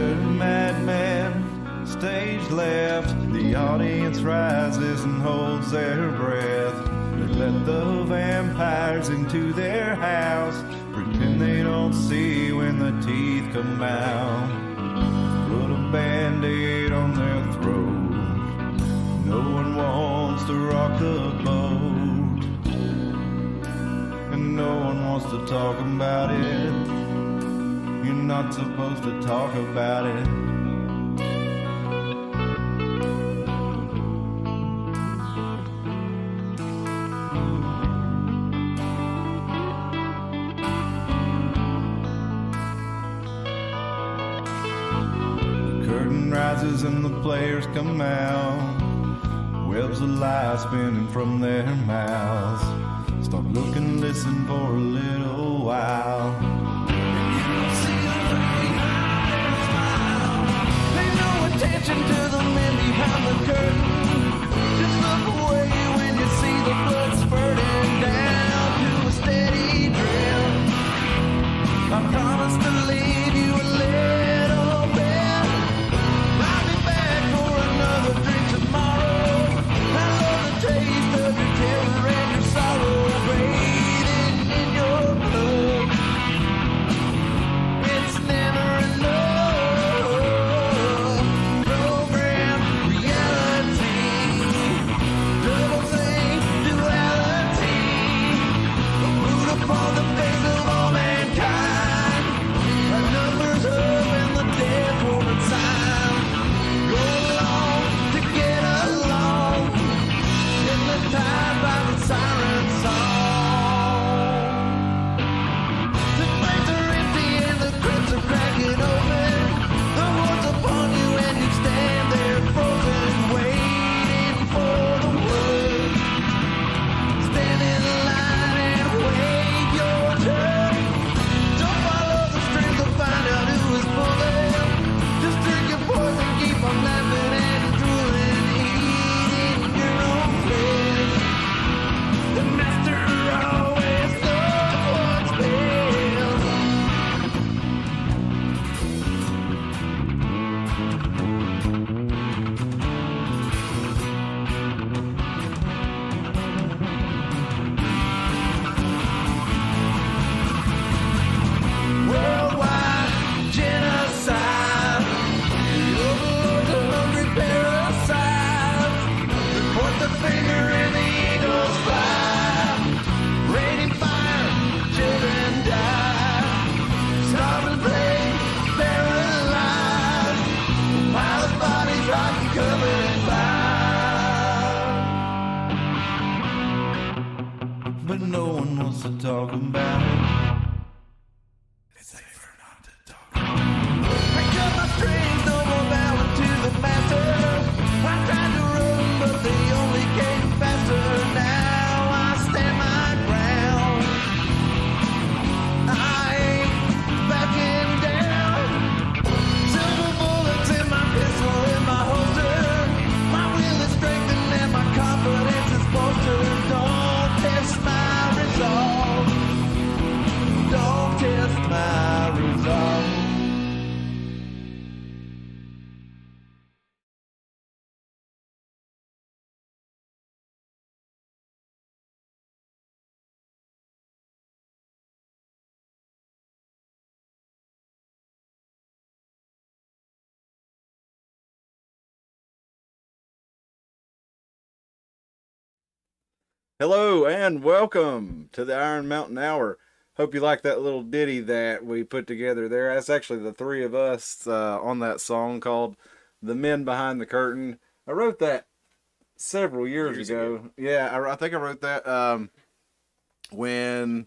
Madman, stage left. The audience rises and holds their breath. They let the vampires into their house, pretend they don't see when the teeth come out. Put a band-aid on their throat. No one wants to rock the boat, and no one wants to talk about it. You're not supposed to talk about it. The curtain rises and the players come out. Webs of light spinning from their mouths. Stop looking, listen for a little while. Attention to the men behind the curtain. Just look away when you see the blood spurting down to a steady drip. I promise to leave you a little bit. I'll be back for another drink tomorrow. I love the taste of your terror and your sorrow bathing in your blood. It's never enough. On the face of all mankind, our numbers up and the dead for the time. Go along to get along in the tide by the siren song. The flames are empty and the crypts are cracking open. The horde's upon you and you stand there frozen, waiting for the word. Stand in line and wait. Don't follow the strings to find out who is pulling. Just drink your poison, keep on laughing and drooling, eating your own flesh. The master always knows what's best. Worldwide genocide. The overlords of hungry parasites. Report the finger and the eagles fly. Raining fire, children die. Starving plague, paralyzed. Pile of bodies rotten, covered in fire. But no one wants to talk about it. Strings no more bowing to the master. I tried to run, but they only came faster. Now I stand my ground. I ain't backing down. Silver bullets in my pistol, in my holster. My will is strengthened and my confidence is bolstered. Don't test my resolve. Don't test my resolve. Hello and welcome to the Iron Mountain Hour. Hope you like that little ditty that we put together there. That's actually the three of us on that song called The Men Behind the Curtain. I wrote that several years ago. Yeah, I think I wrote that when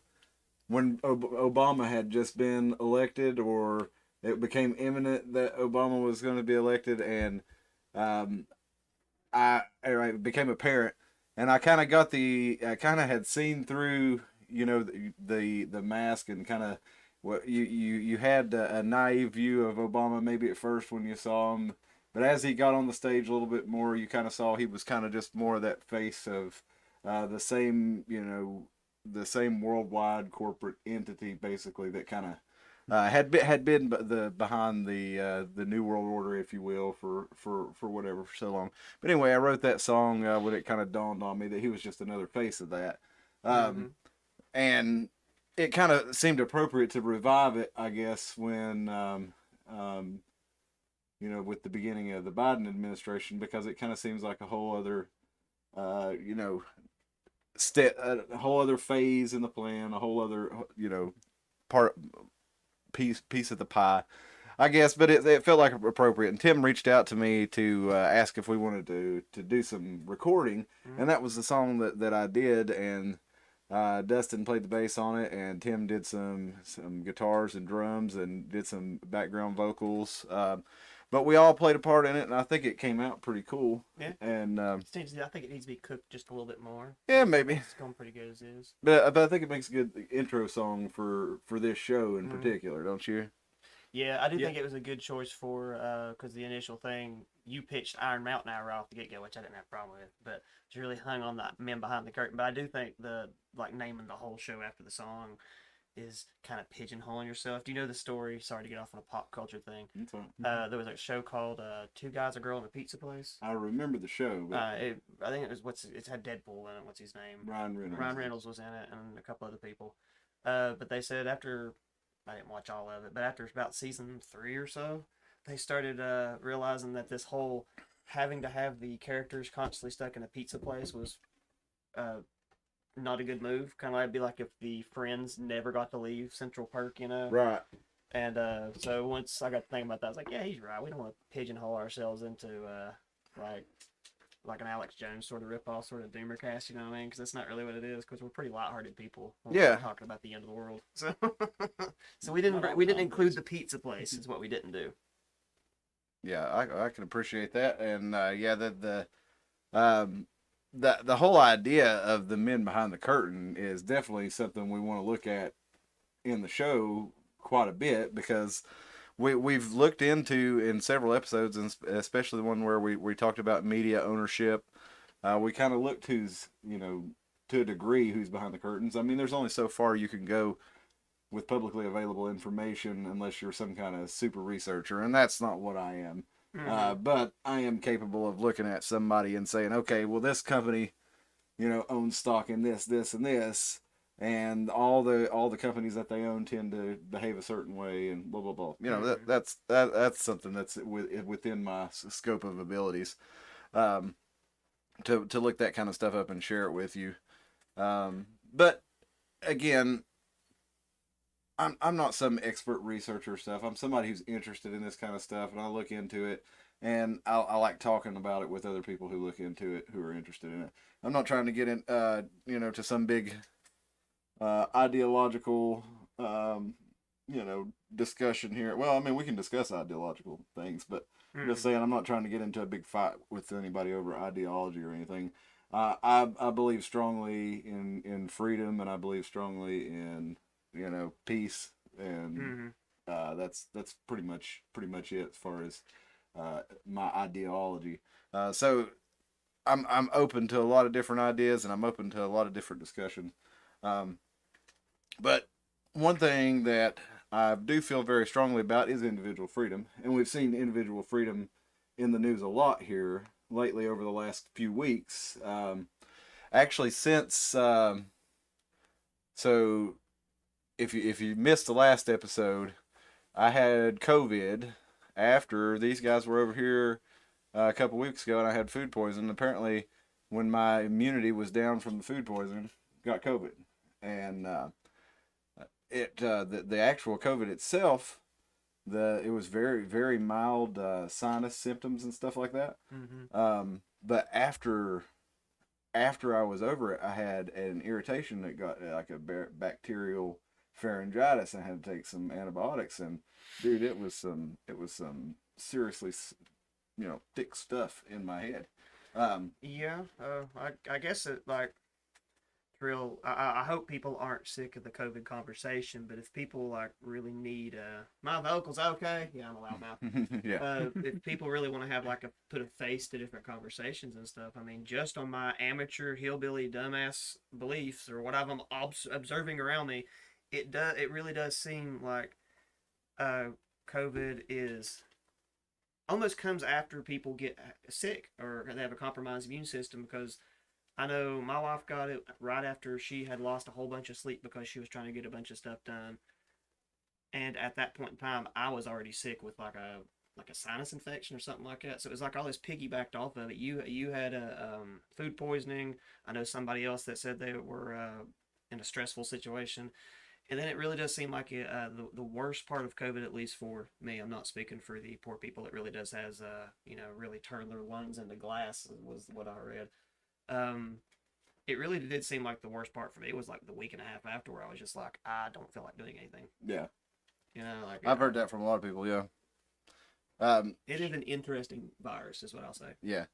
Obama had just been elected, or it became imminent that Obama was going to be elected, and it became apparent. And I kind of had seen through, the mask, and kind of what you had a naive view of Obama maybe at first when you saw him, but as he got on the stage a little bit more, you kind of saw he was kind of just more of that face of the same worldwide corporate entity, basically, that kind of Had been behind the New World Order, if you will, for whatever for so long. But anyway, I wrote that song when it kind of dawned on me that he was just another face of that, Mm-hmm. and it kind of seemed appropriate to revive it, I guess, when um, with the beginning of the Biden administration, because it kind of seems like a whole other you know a whole other phase in the plan, a whole other part piece of the pie, I guess. But it felt like appropriate, and Tim reached out to me to ask if we wanted to do some recording, and that was the song that I did, and Dustin played the bass on it, and Tim did some guitars and drums and did some background vocals. But we all played a part in it, and I think it came out pretty cool. Yeah. And I think it needs to be cooked just a little bit more. yeah, maybe. It's going pretty good as is. But I think it makes a good intro song for this show in particular, don't you? Yeah, I do think it was a good choice for because the initial thing you pitched Iron Mountain Hour off the get go, which I didn't have a problem with, but it's really hung on the Men Behind the Curtain. But I do think the naming the whole show after the song is kind of pigeonholing yourself. Do you know the story? Sorry to get off on a pop culture thing. That's right. There was a show called Two Guys, a Girl, and a Pizza Place. I remember the show, but I think it's had Deadpool in it. What's his name? Ryan Reynolds. Ryan Reynolds was in it, and a couple other people. But they said after, I didn't watch all of it, but after about season 3 or so, they started realizing that this whole having to have the characters constantly stuck in a pizza place was not a good move. Kind of like, it'd be like if the friends never got to leave Central Perk, Right. And so once I got to thinking about that, I was like, yeah, he's right. We don't want to pigeonhole ourselves into like an Alex Jones sort of ripoff, sort of doomer cast, you know what I mean? Because that's not really what it is. Because we're pretty lighthearted people. We're talking about the end of the world. So, so we didn't include the pizza place. Is what we didn't do. Yeah, I can appreciate that, and the whole idea of the men behind the curtain is definitely something we want to look at in the show quite a bit, because we've looked into in several episodes, and especially the one where we talked about media ownership. We kind of looked who's to a degree who's behind the curtains. I mean, there's only so far you can go with publicly available information unless you're some kind of super researcher, and that's not what I am. But I am capable of looking at somebody and saying, okay, well, this company, owns stock in this, this, and this, and all the companies that they own tend to behave a certain way, and blah blah blah. That's something that's within my scope of abilities, to look that kind of stuff up and share it with you. But again, I'm not some expert researcher stuff. I'm somebody who's interested in this kind of stuff, and I look into it, and I like talking about it with other people who look into it, who are interested in it. I'm not trying to get in, to some big ideological, discussion here. Well, I mean, we can discuss ideological things, but I'm just saying I'm not trying to get into a big fight with anybody over ideology or anything. I believe strongly in freedom, and I believe strongly in peace, and that's pretty much it as far as my ideology. So I'm open to a lot of different ideas, and I'm open to a lot of different discussions. But one thing that I do feel very strongly about is individual freedom, and we've seen individual freedom in the news a lot here lately over the last few weeks. Actually, since so if you missed the last episode, I had COVID after these guys were over here a couple weeks ago, and I had food poisoning. Apparently, when my immunity was down from the food poisoning, got COVID, and the actual COVID itself, it was very very mild sinus symptoms and stuff like that. But after I was over it, I had an irritation that got like a bacterial pharyngitis, and I had to take some antibiotics, and dude, it was some seriously thick stuff in my head. I guess it real. I hope people aren't sick of the COVID conversation, but if people really need my vocals, okay, yeah, I'm a loudmouth. Yeah. If people really want to have put a face to different conversations and stuff, I mean, just on my amateur hillbilly dumbass beliefs or what I'm observing around me, it really does seem like COVID is almost comes after people get sick or they have a compromised immune system, because I know my wife got it right after she had lost a whole bunch of sleep because she was trying to get a bunch of stuff done. And at that point in time, I was already sick with like a sinus infection or something like that. So it was like all this piggybacked off of it. You had a food poisoning. I know somebody else that said they were in a stressful situation. And then it really does seem like the worst part of COVID, at least for me, I'm not speaking for the poor people. It really does has really turned their lungs into glass was what I read. Um, it really did seem like the worst part for me was like the week and a half after, where I was just like, I don't feel like doing anything. Yeah. Like I've heard that from a lot of people. Yeah. it is an interesting virus, is what I'll say. Yeah.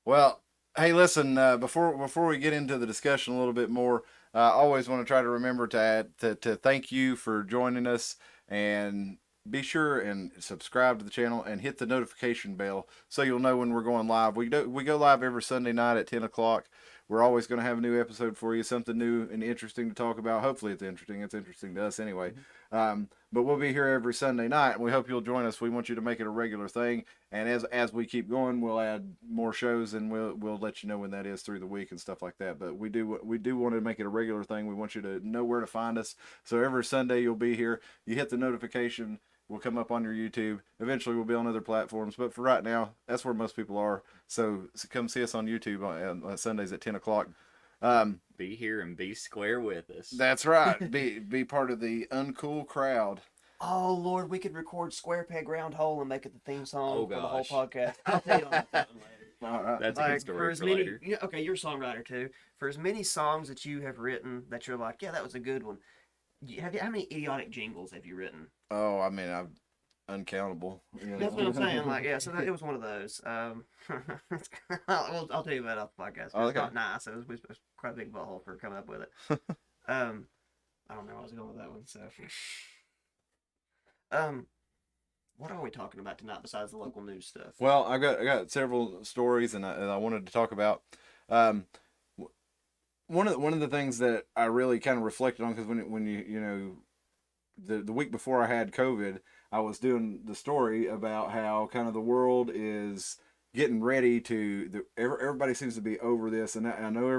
Well, hey, listen. Before we get into the discussion a little bit more, I always want to try to remember to thank you for joining us, and be sure and subscribe to the channel and hit the notification bell so you'll know when we're going live. We go live every Sunday night at 10 o'clock. We're always going to have a new episode for you, something new and interesting to talk about. Hopefully it's interesting. It's interesting to us anyway. But we'll be here every Sunday night, and we hope you'll join us. We want you to make it a regular thing. And as we keep going, we'll add more shows, and we'll let you know when that is through the week and stuff like that. But we do want to make it a regular thing. We want you to know where to find us. So every Sunday you'll be here. You hit the notification. We'll come up on your YouTube. Eventually we'll be on other platforms, but for right now, that's where most people are. So come see us on YouTube on Sundays at 10 o'clock. Be here and be square with us. That's right. Be part of the uncool crowd. Oh Lord, we could record Square Peg Round Hole and make it the theme song for the whole gosh. podcast. I'll tell you all about that one later. All right. That's a good story for many, later. okay, you're a songwriter too. For as many songs that you have written that you're like, yeah, that was a good one. How many idiotic jingles have you written? Oh, I mean, I'm uncountable. You know? That's what I'm saying. Like, yeah, so it was one of those. I'll tell you about it off the podcast. Oh, It's okay. not nice. It was quite a big butthole for coming up with it. I don't know where I was going with that one. So, what are we talking about tonight besides the local news stuff? Well, I got several stories, and I wanted to talk about. One of the things that I really kind of reflected on, because when you the week before I had COVID, I was doing the story about how kind of the world is getting ready to everybody seems to be over this, and I know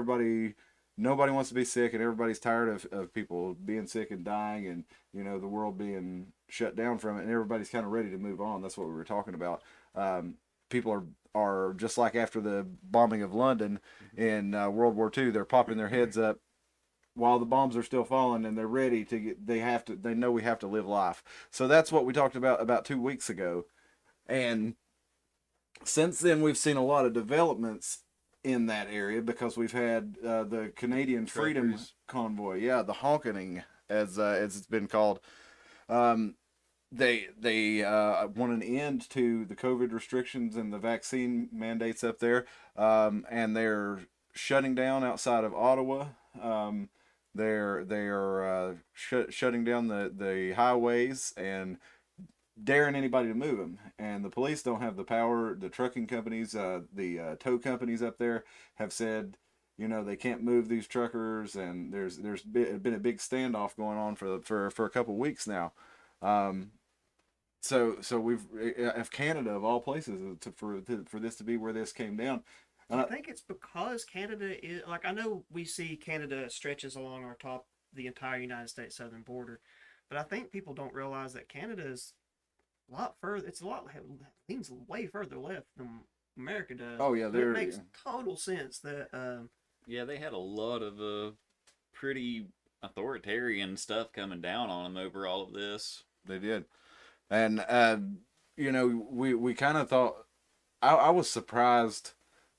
nobody wants to be sick, and everybody's tired of people being sick and dying, and the world being shut down from it, and everybody's kind of ready to move on. That's what we were talking about. People are just like after the bombing of London in World War II, they're popping their heads up while the bombs are still falling, and they're ready to get. They know we have to live life. So that's what we talked about 2 weeks ago, and since then we've seen a lot of developments in that area, because we've had the Canadian Freedom Convoy, the honkening as it's been called. They want an end to the COVID restrictions and the vaccine mandates up there, and they're shutting down outside of Ottawa. They are shutting down the highways and daring anybody to move them. And the police don't have the power. The trucking companies, the tow companies up there have said, they can't move these truckers, and there's been a big standoff going on for a couple weeks now. So we've if Canada of all places for this to be where this came down. I think it's because Canada is, like, I know we see Canada stretches along our top the entire United States southern border, but I think people don't realize that Canada is a lot further. It's things way further left than America does. Oh yeah, it makes total sense that. Yeah, they had a lot of pretty authoritarian stuff coming down on them over all of this. They did, and we kind of thought. I was surprised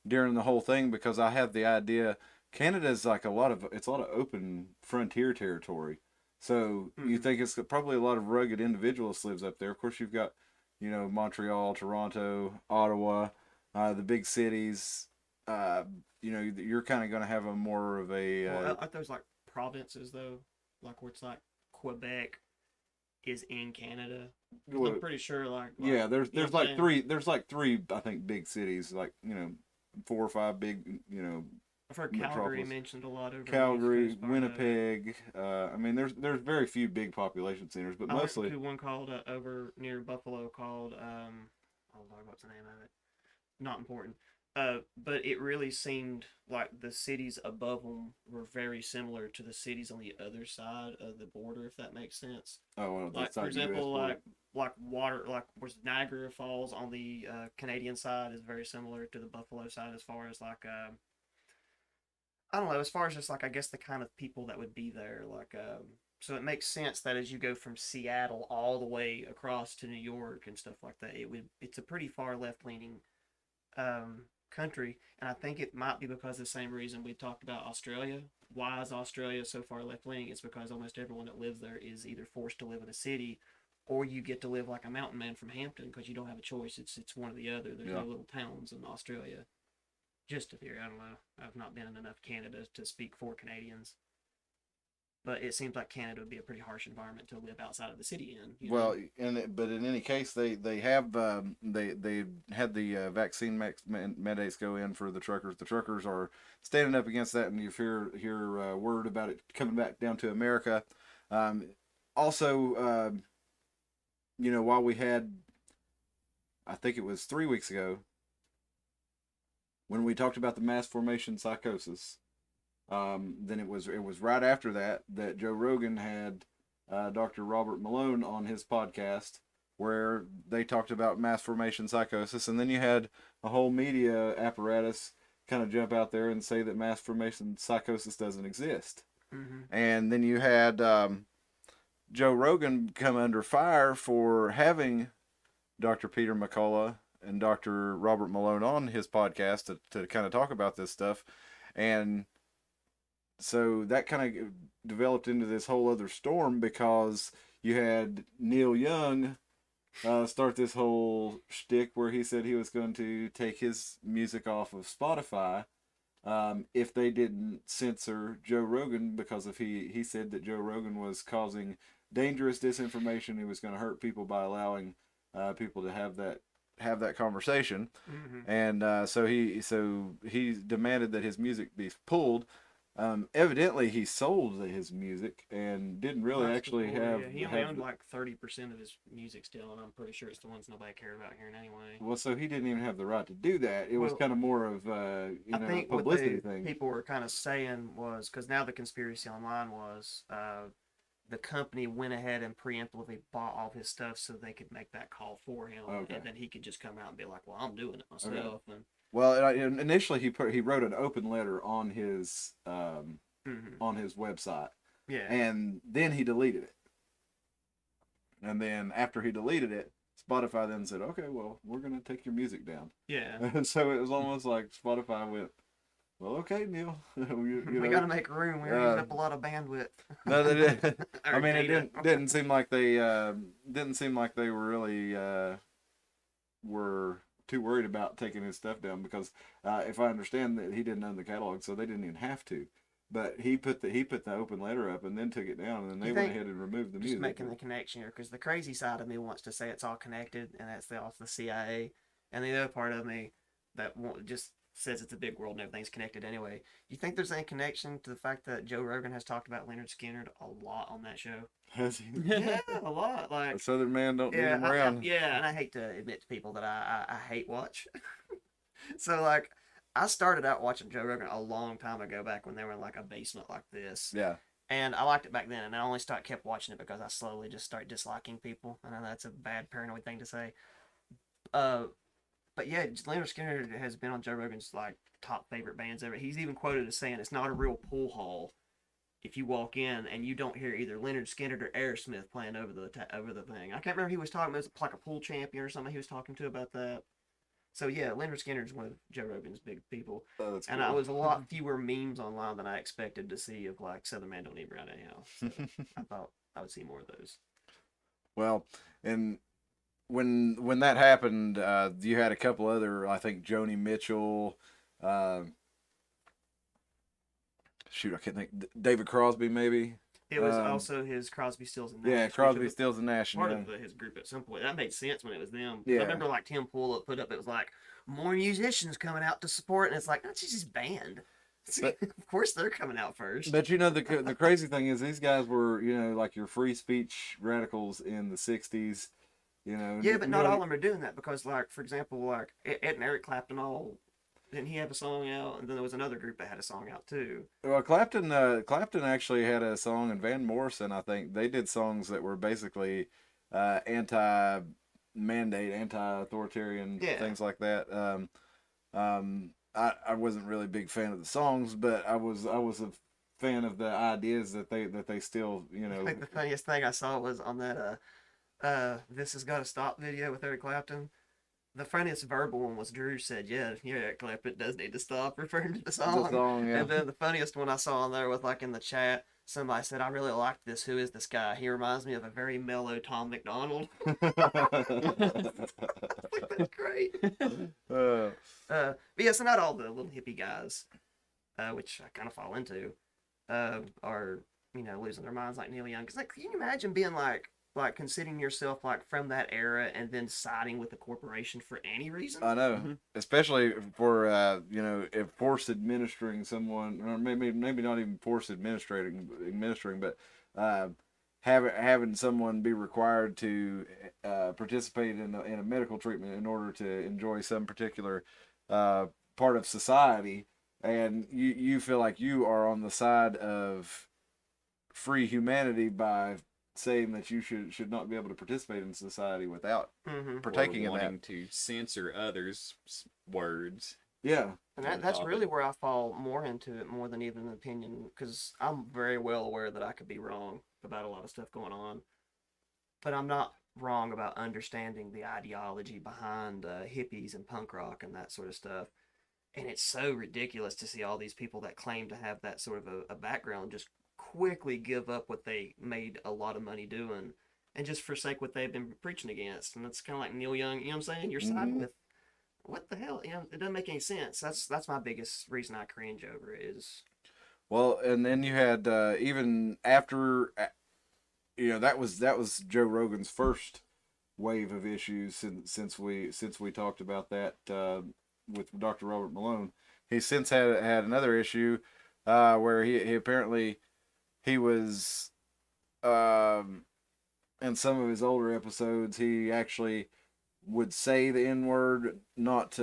during the whole thing, because I had the idea Canada is like a lot of open frontier territory. So you think it's probably a lot of rugged individualists lives up there. Of course, you've got, Montreal, Toronto, Ottawa, the big cities. You're kind of going to have a more of a. Aren't those like provinces though? Like where it's like Quebec is in Canada. I'm pretty sure yeah, there's three I think big cities, like 4 or 5 big I've heard Calgary metropolis. mentioned a lot over Calgary, the East Coast part of it. Winnipeg. I mean, there's very few big population centers, but I went mostly. to one called over near Buffalo called oh Lord, what's the name of it? Not important. But it really seemed like the cities above them were very similar to the cities on the other side of the border, if that makes sense. Oh, well, Like that's for not US example, border. like water, like where's Niagara Falls on the Canadian side is very similar to the Buffalo side as far as like I don't know, as far as just like I guess the kind of people that would be there, like so it makes sense that as you go from Seattle all the way across to New York and stuff like that, it's a pretty far left leaning country, and I think it might be because of the same reason we talked about Australia. Why is Australia so far left leaning? It's because almost everyone that lives there is either forced to live in a city, or you get to live like a mountain man from Hampton because you don't have a choice. It's one or the other. There's no little towns in Australia. Just a theory. I don't know. I've not been in enough Canada to speak for Canadians. But it seems like Canada would be a pretty harsh environment to live outside of the city in. Well, but in any case, they have they had the vaccine mandates go in for the truckers. The truckers are standing up against that, and you hear word about it coming back down to America. Also, while we had, I think it was 3 weeks ago, when we talked about the mass formation psychosis. Then it was right after that Joe Rogan had Dr. Robert Malone on his podcast where they talked about mass formation psychosis, and then you had a whole media apparatus kind of jump out there and say that mass formation psychosis doesn't exist. Mm-hmm. And then you had Joe Rogan come under fire for having Dr. Peter McCullough and Dr. Robert Malone on his podcast to kind of talk about this stuff. And so that kind of developed into this whole other storm because you had Neil Young start this whole shtick where he said he was going to take his music off of Spotify if they didn't censor Joe Rogan, because he said that Joe Rogan was causing dangerous disinformation. He was going to hurt people by allowing people to have that conversation. Mm-hmm. And so he demanded that his music be pulled. Evidently he sold his music and didn't really actually have. Yeah. He only owned like 30% of his music still, and I'm pretty sure it's the ones nobody cared about hearing anyway. Well, so he didn't even have the right to do that. It was kind of more of a think publicity what thing. People were kind of saying was because now the conspiracy online was the company went ahead and preemptively bought all his stuff so they could make that call for him, Okay. and then he could just come out and be like, "Well, I'm doing it myself." Okay. And Well, initially he wrote an open letter on his mm-hmm. on his website, Yeah. and then he deleted it. And then after he deleted it, Spotify then said, "Okay, well, we're gonna take your music down." Yeah. And so it was almost like Spotify went, "Well, okay, Neil, we got to make room. We're using up a lot of bandwidth. No, they didn't. I Or mean, it data. didn't seem like they were really were too worried about taking his stuff down, because if I understand that he didn't own the catalog, so they didn't even have to. But he put the open letter up and then took it down, and then they went ahead and removed the Just music. making the connection here, because the crazy side of me wants to say it's all connected, and that's off the CIA, and the other part of me that just says it's a big world and everything's connected anyway. You think there's any connection to the fact that Joe Rogan has talked about Leonard Skinner a lot on that show? Has he? Yeah, a lot. Like A Southern man don't need yeah, him around. and I hate to admit to people that I hate watch. So like, I started out watching Joe Rogan a long time ago, back when they were in like a basement like this. Yeah. And I liked it back then, and I only kept watching it because I slowly just started disliking people. I know that's a bad paranoid thing to say. But yeah, Leonard Skinner has been on Joe Rogan's like top favorite bands ever. He's even quoted as saying it's not a real pool hall if you walk in and you don't hear either Leonard Skinner or Aerosmith playing over the thing. I can't remember who he was talking about. It was like a pool champion or something he was talking to about that. So yeah, Leonard Skinner is one of Joe Rogan's big people. Oh, that's and cool. I was a lot fewer memes online than I expected to see of like Southern Man don't need around anyhow. So I thought I would see more of those. Well, and when that happened, you had a couple other, I think Joni Mitchell, shoot, I can't think, David Crosby maybe. It was also his Crosby, Stills and Nash. Yeah, Crosby, Stills and Nash. Part Yeah. of his group at some point. That made sense when it was them. Yeah. I remember like Tim Pool put up, it was like more musicians coming out to support, and it's like that's just his band. But- Of course, they're coming out first. But the crazy thing is these guys were like your free speech radicals in the '60s. Yeah, but not all of them are doing that because, like, for example, like Ed and Eric Clapton, didn't he have a song out? And then there was another group that had a song out too. Well, Clapton actually had a song, and Van Morrison, I think, they did songs that were basically anti-mandate, anti-authoritarian, Yeah. things like that. I wasn't really a big fan of the songs, but I was a fan of the ideas that they still, I think the funniest thing I saw was on that "This Has Got to Stop" video with Eric Clapton. The funniest verbal one was Drew said, "Yeah, Eric Clapton does need to stop," referring to the song. The song, yeah. And then the funniest one I saw on there was like in the chat, somebody said, "I really like this. Who is this guy? He reminds me of a very mellow Tom McDonald." That's great. But yeah, so not all the little hippie guys, which I kind of fall into, are losing their minds like Neil Young. Because like, can you imagine being like considering yourself like from that era and then siding with the corporation for any reason? I know, especially for if forced administering someone, or maybe not even forced administering, but having someone be required to participate in a medical treatment in order to enjoy some particular part of society, and you feel like you are on the side of free humanity by saying that you should not be able to participate in society without partaking in wanting that. to censor others' words. Yeah. And that's really where I fall more into it more than even an opinion, because I'm very well aware that I could be wrong about a lot of stuff going on, but I'm not wrong about understanding the ideology behind hippies and punk rock and that sort of stuff. And it's so ridiculous to see all these people that claim to have that sort of a background just quickly give up what they made a lot of money doing and just forsake what they've been preaching against. And it's kind of like Neil Young, you know what I'm saying? You're siding with, what the hell? It doesn't make any sense. That's my biggest reason I cringe over it is. Well, and then you had even after, that was Joe Rogan's first wave of issues since we talked about that with Dr. Robert Malone. He's since had another issue where he apparently he was in some of his older episodes he actually would say the N-word, not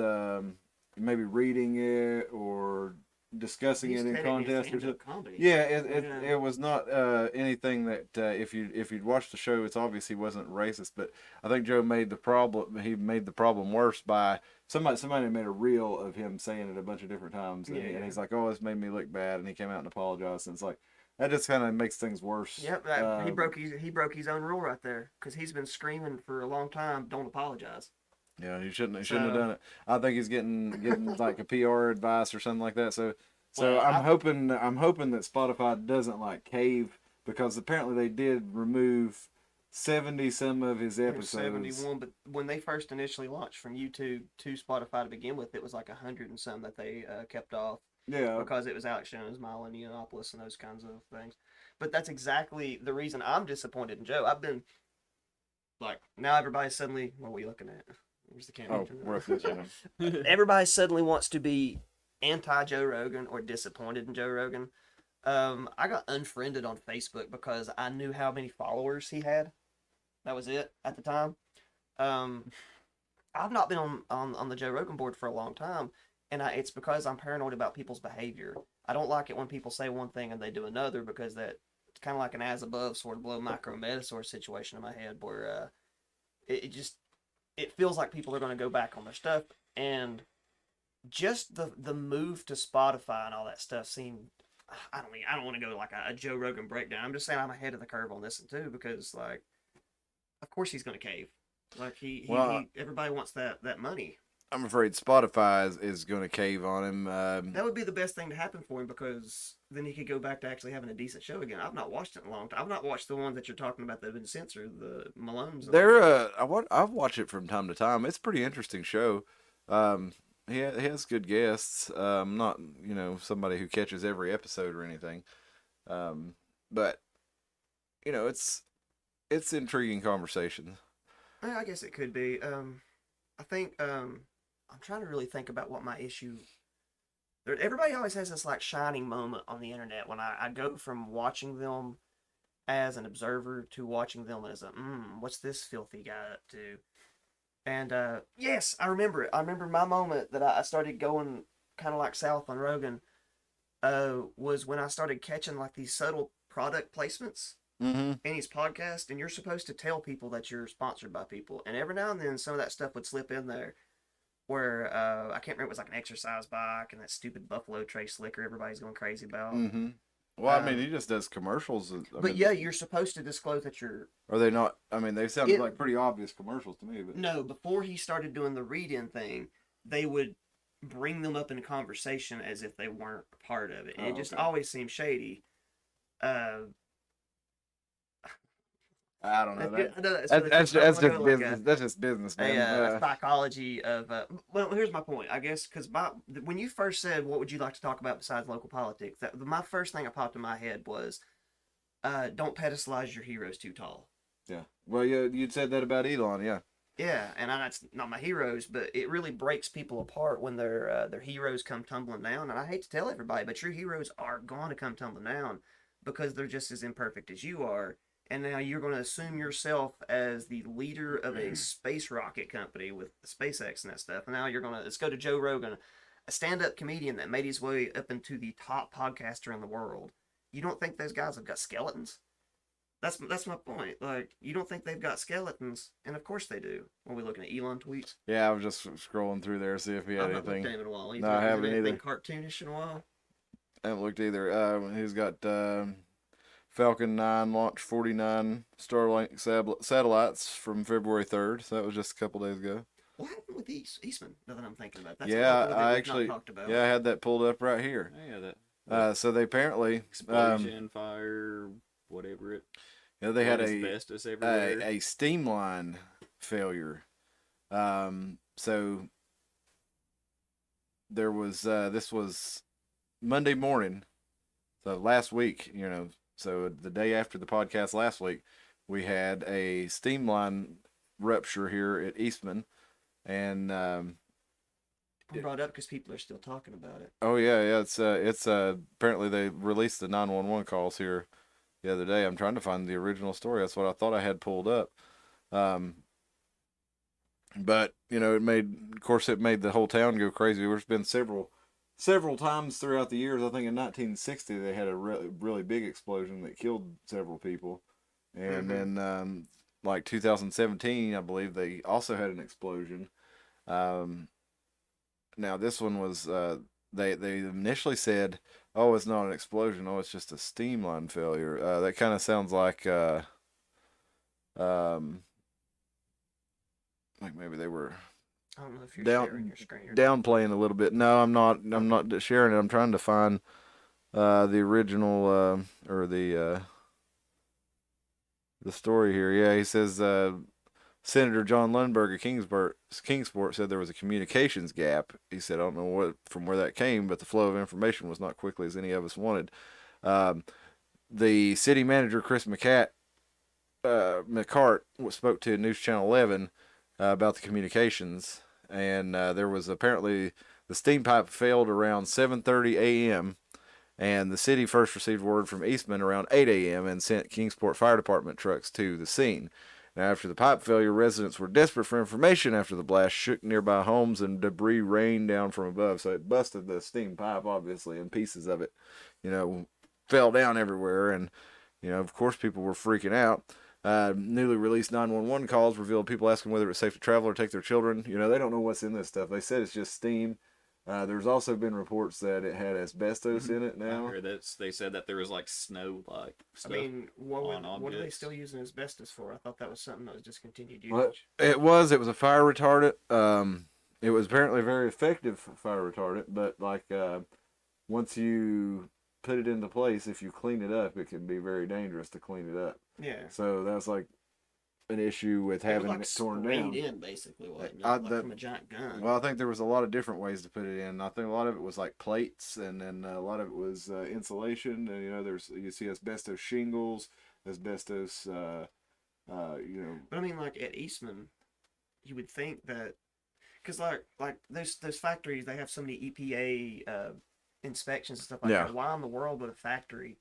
maybe reading it or discussing it in contest or something. Yeah, it was not anything that if you'd watched the show, it's obvious he wasn't racist. But I think Joe made the problem worse by somebody made a reel of him saying it a bunch of different times, and he's like, "Oh, this made me look bad," and he came out and apologized, and it's like that just kind of makes things worse. Yep, he broke his own rule right there because he's been screaming for a long time, "Don't apologize." Yeah, he shouldn't have done it. I think he's getting like a PR advice or something like that. So I'm hoping that Spotify doesn't like cave, because apparently they did remove 70 some of his episodes. 71, but when they first initially launched from YouTube to Spotify to begin with, it was like 100 and some that they kept off. Yeah, because it was Alex Jones, Milo Yiannopoulos, and those kinds of things. But that's exactly the reason I'm disappointed in Joe. I've been like, now everybody's suddenly, what are we looking at? Where's the camera? Oh, we're this channel. Everybody suddenly wants to be anti-Joe Rogan or disappointed in Joe Rogan. I got unfriended on Facebook because I knew how many followers he had. That was it at the time. I've not been on the Joe Rogan board for a long time, and it's because I'm paranoid about people's behavior. I don't like it when people say one thing and they do another, because that it's kind of like an as above sort of below micro meta sort of situation in my head where it feels like people are going to go back on their stuff, and just the move to Spotify and all that stuff seemed. I don't want to go like a Joe Rogan breakdown. I'm just saying I'm ahead of the curve on this one too, because like, of course he's going to cave. Like he everybody wants that money. I'm afraid Spotify is going to cave on him. That would be the best thing to happen for him, because then he could go back to actually having a decent show again. I've not watched it in a long time. I've not watched the ones that you're talking about that have been censored, the Malones. I've watched it from time to time. It's a pretty interesting show. He has good guests. Not somebody who catches every episode or anything, but it's intriguing conversation. I guess it could be. I think I'm trying to really think about what my issue Everybody always has this like shining moment on the internet when I go from watching them as an observer to watching them as a what's this filthy guy up to? And yes, I remember it. I remember my moment that I started going kind of like south on Rogan. Was when I started catching like these subtle product placements Mm-hmm. in his podcast, and you're supposed to tell people that you're sponsored by people, and every now and then some of that stuff would slip in there. Where I can't remember, it was like an exercise bike and that stupid Buffalo Trace slicker everybody's going crazy about. Mm-hmm. Well, I mean, Um, he just does commercials. but yeah, you're supposed to disclose that you're. Are they not? I mean, they sounded It- like pretty obvious commercials to me. But No, before he started doing the read-in thing, they would bring them up in conversation as if they weren't a part of it. And Oh, it just okay. always seemed shady. I don't know. That's, I know That's really that's, quick, but I that's wanna just go like business. That's just business, a man. psychology of. Well, here's my point, I guess, because when you first said, "What would you like to talk about besides local politics?" My first thing that popped in my head was, "Don't pedestalize your heroes too tall." Yeah. Well, yeah, you'd said that about Elon, yeah. Yeah, and that's not my heroes, but it really breaks people apart when their heroes come tumbling down. And I hate to tell everybody, but your heroes are going to come tumbling down because they're just as imperfect as you are. And now you're going to assume yourself as the leader of a space rocket company with SpaceX and that stuff. And now let's go to Joe Rogan, a stand-up comedian that made his way up into the top podcaster in the world. You don't think those guys have got skeletons? That's my point. Like, you don't think they've got skeletons, and of course they do. When we looking at Elon tweets, Yeah, I was just scrolling through there to see if he had I've not looked anything. at him in a while. No, I haven't anything either. cartoonish in a while. I haven't looked either. He's got Falcon 9 launched 49 Starlink satellites from February 3rd. So that was just a couple days ago. What happened with Eastman? Now that I'm thinking about, that's Yeah, another thing I we've actually, not talked about. yeah, I had that pulled up right here. Yeah, that So they apparently, explosion, fire, whatever it. they had asbestos everywhere. a steam line failure. So there was this was Monday morning, so last week, so the day after the podcast last week, we had a steam line rupture here at Eastman, and I brought it up because people are still talking about it. oh yeah, it's apparently they released the 911 calls here the other day. I'm trying to find the original story. That's what I thought I had pulled up. But it made the whole town go crazy. There's been several times throughout the years. I think in 1960 they had a really big explosion that killed several people, and then like 2017, I believe they also had an explosion. Now this one was they initially said, "Oh, it's not an explosion. Oh, it's just a steam line failure." That kind of sounds like like maybe they were I don't know if you're Down- sharing your screen or not. downplaying a little bit. No, I'm not. I'm not sharing it. I'm trying to find the original or the story here. Yeah, he says Senator John Lundberg of Kingsport said there was a communications gap. He said, I don't know from where that came, but the flow of information was not quickly as any of us wanted. The city manager, Chris McCart, spoke to News Channel 11 about the communications, and there was apparently the steam pipe failed around 7:30 a.m., and the city first received word from Eastman around 8 a.m. and sent Kingsport Fire Department trucks to the scene. Now, after the pipe failure, residents were desperate for information after the blast shook nearby homes and debris rained down from above. So it busted the steam pipe, obviously, and pieces of it, fell down everywhere. And, of course, people were freaking out. Newly released 911 calls revealed people asking whether it's safe to travel or take their children. They don't know what's in this stuff. They said it's just steam. There's also been reports that it had asbestos in it I now. heard they said that there was like snow like I stuff. mean, what on are they objects. still using asbestos for? I thought that was something that was discontinued usage. Well, it was a fire retardant. It was apparently very effective fire retardant, but once you put it into place, if you clean it up, it can be very dangerous to clean it up. Yeah. So that's like an issue with having it was it torn sprayed down. in, basically, wasn't it? I- Like that- from a giant gun. Well, I think there was a lot of different ways to put it in. I think a lot of it was like plates, and then a lot of it was insulation. And you see asbestos shingles, asbestos. But I mean, like at Eastman, you would think that, because like those factories, they have so many EPA inspections and stuff like Yeah. that. Why in the world would a factory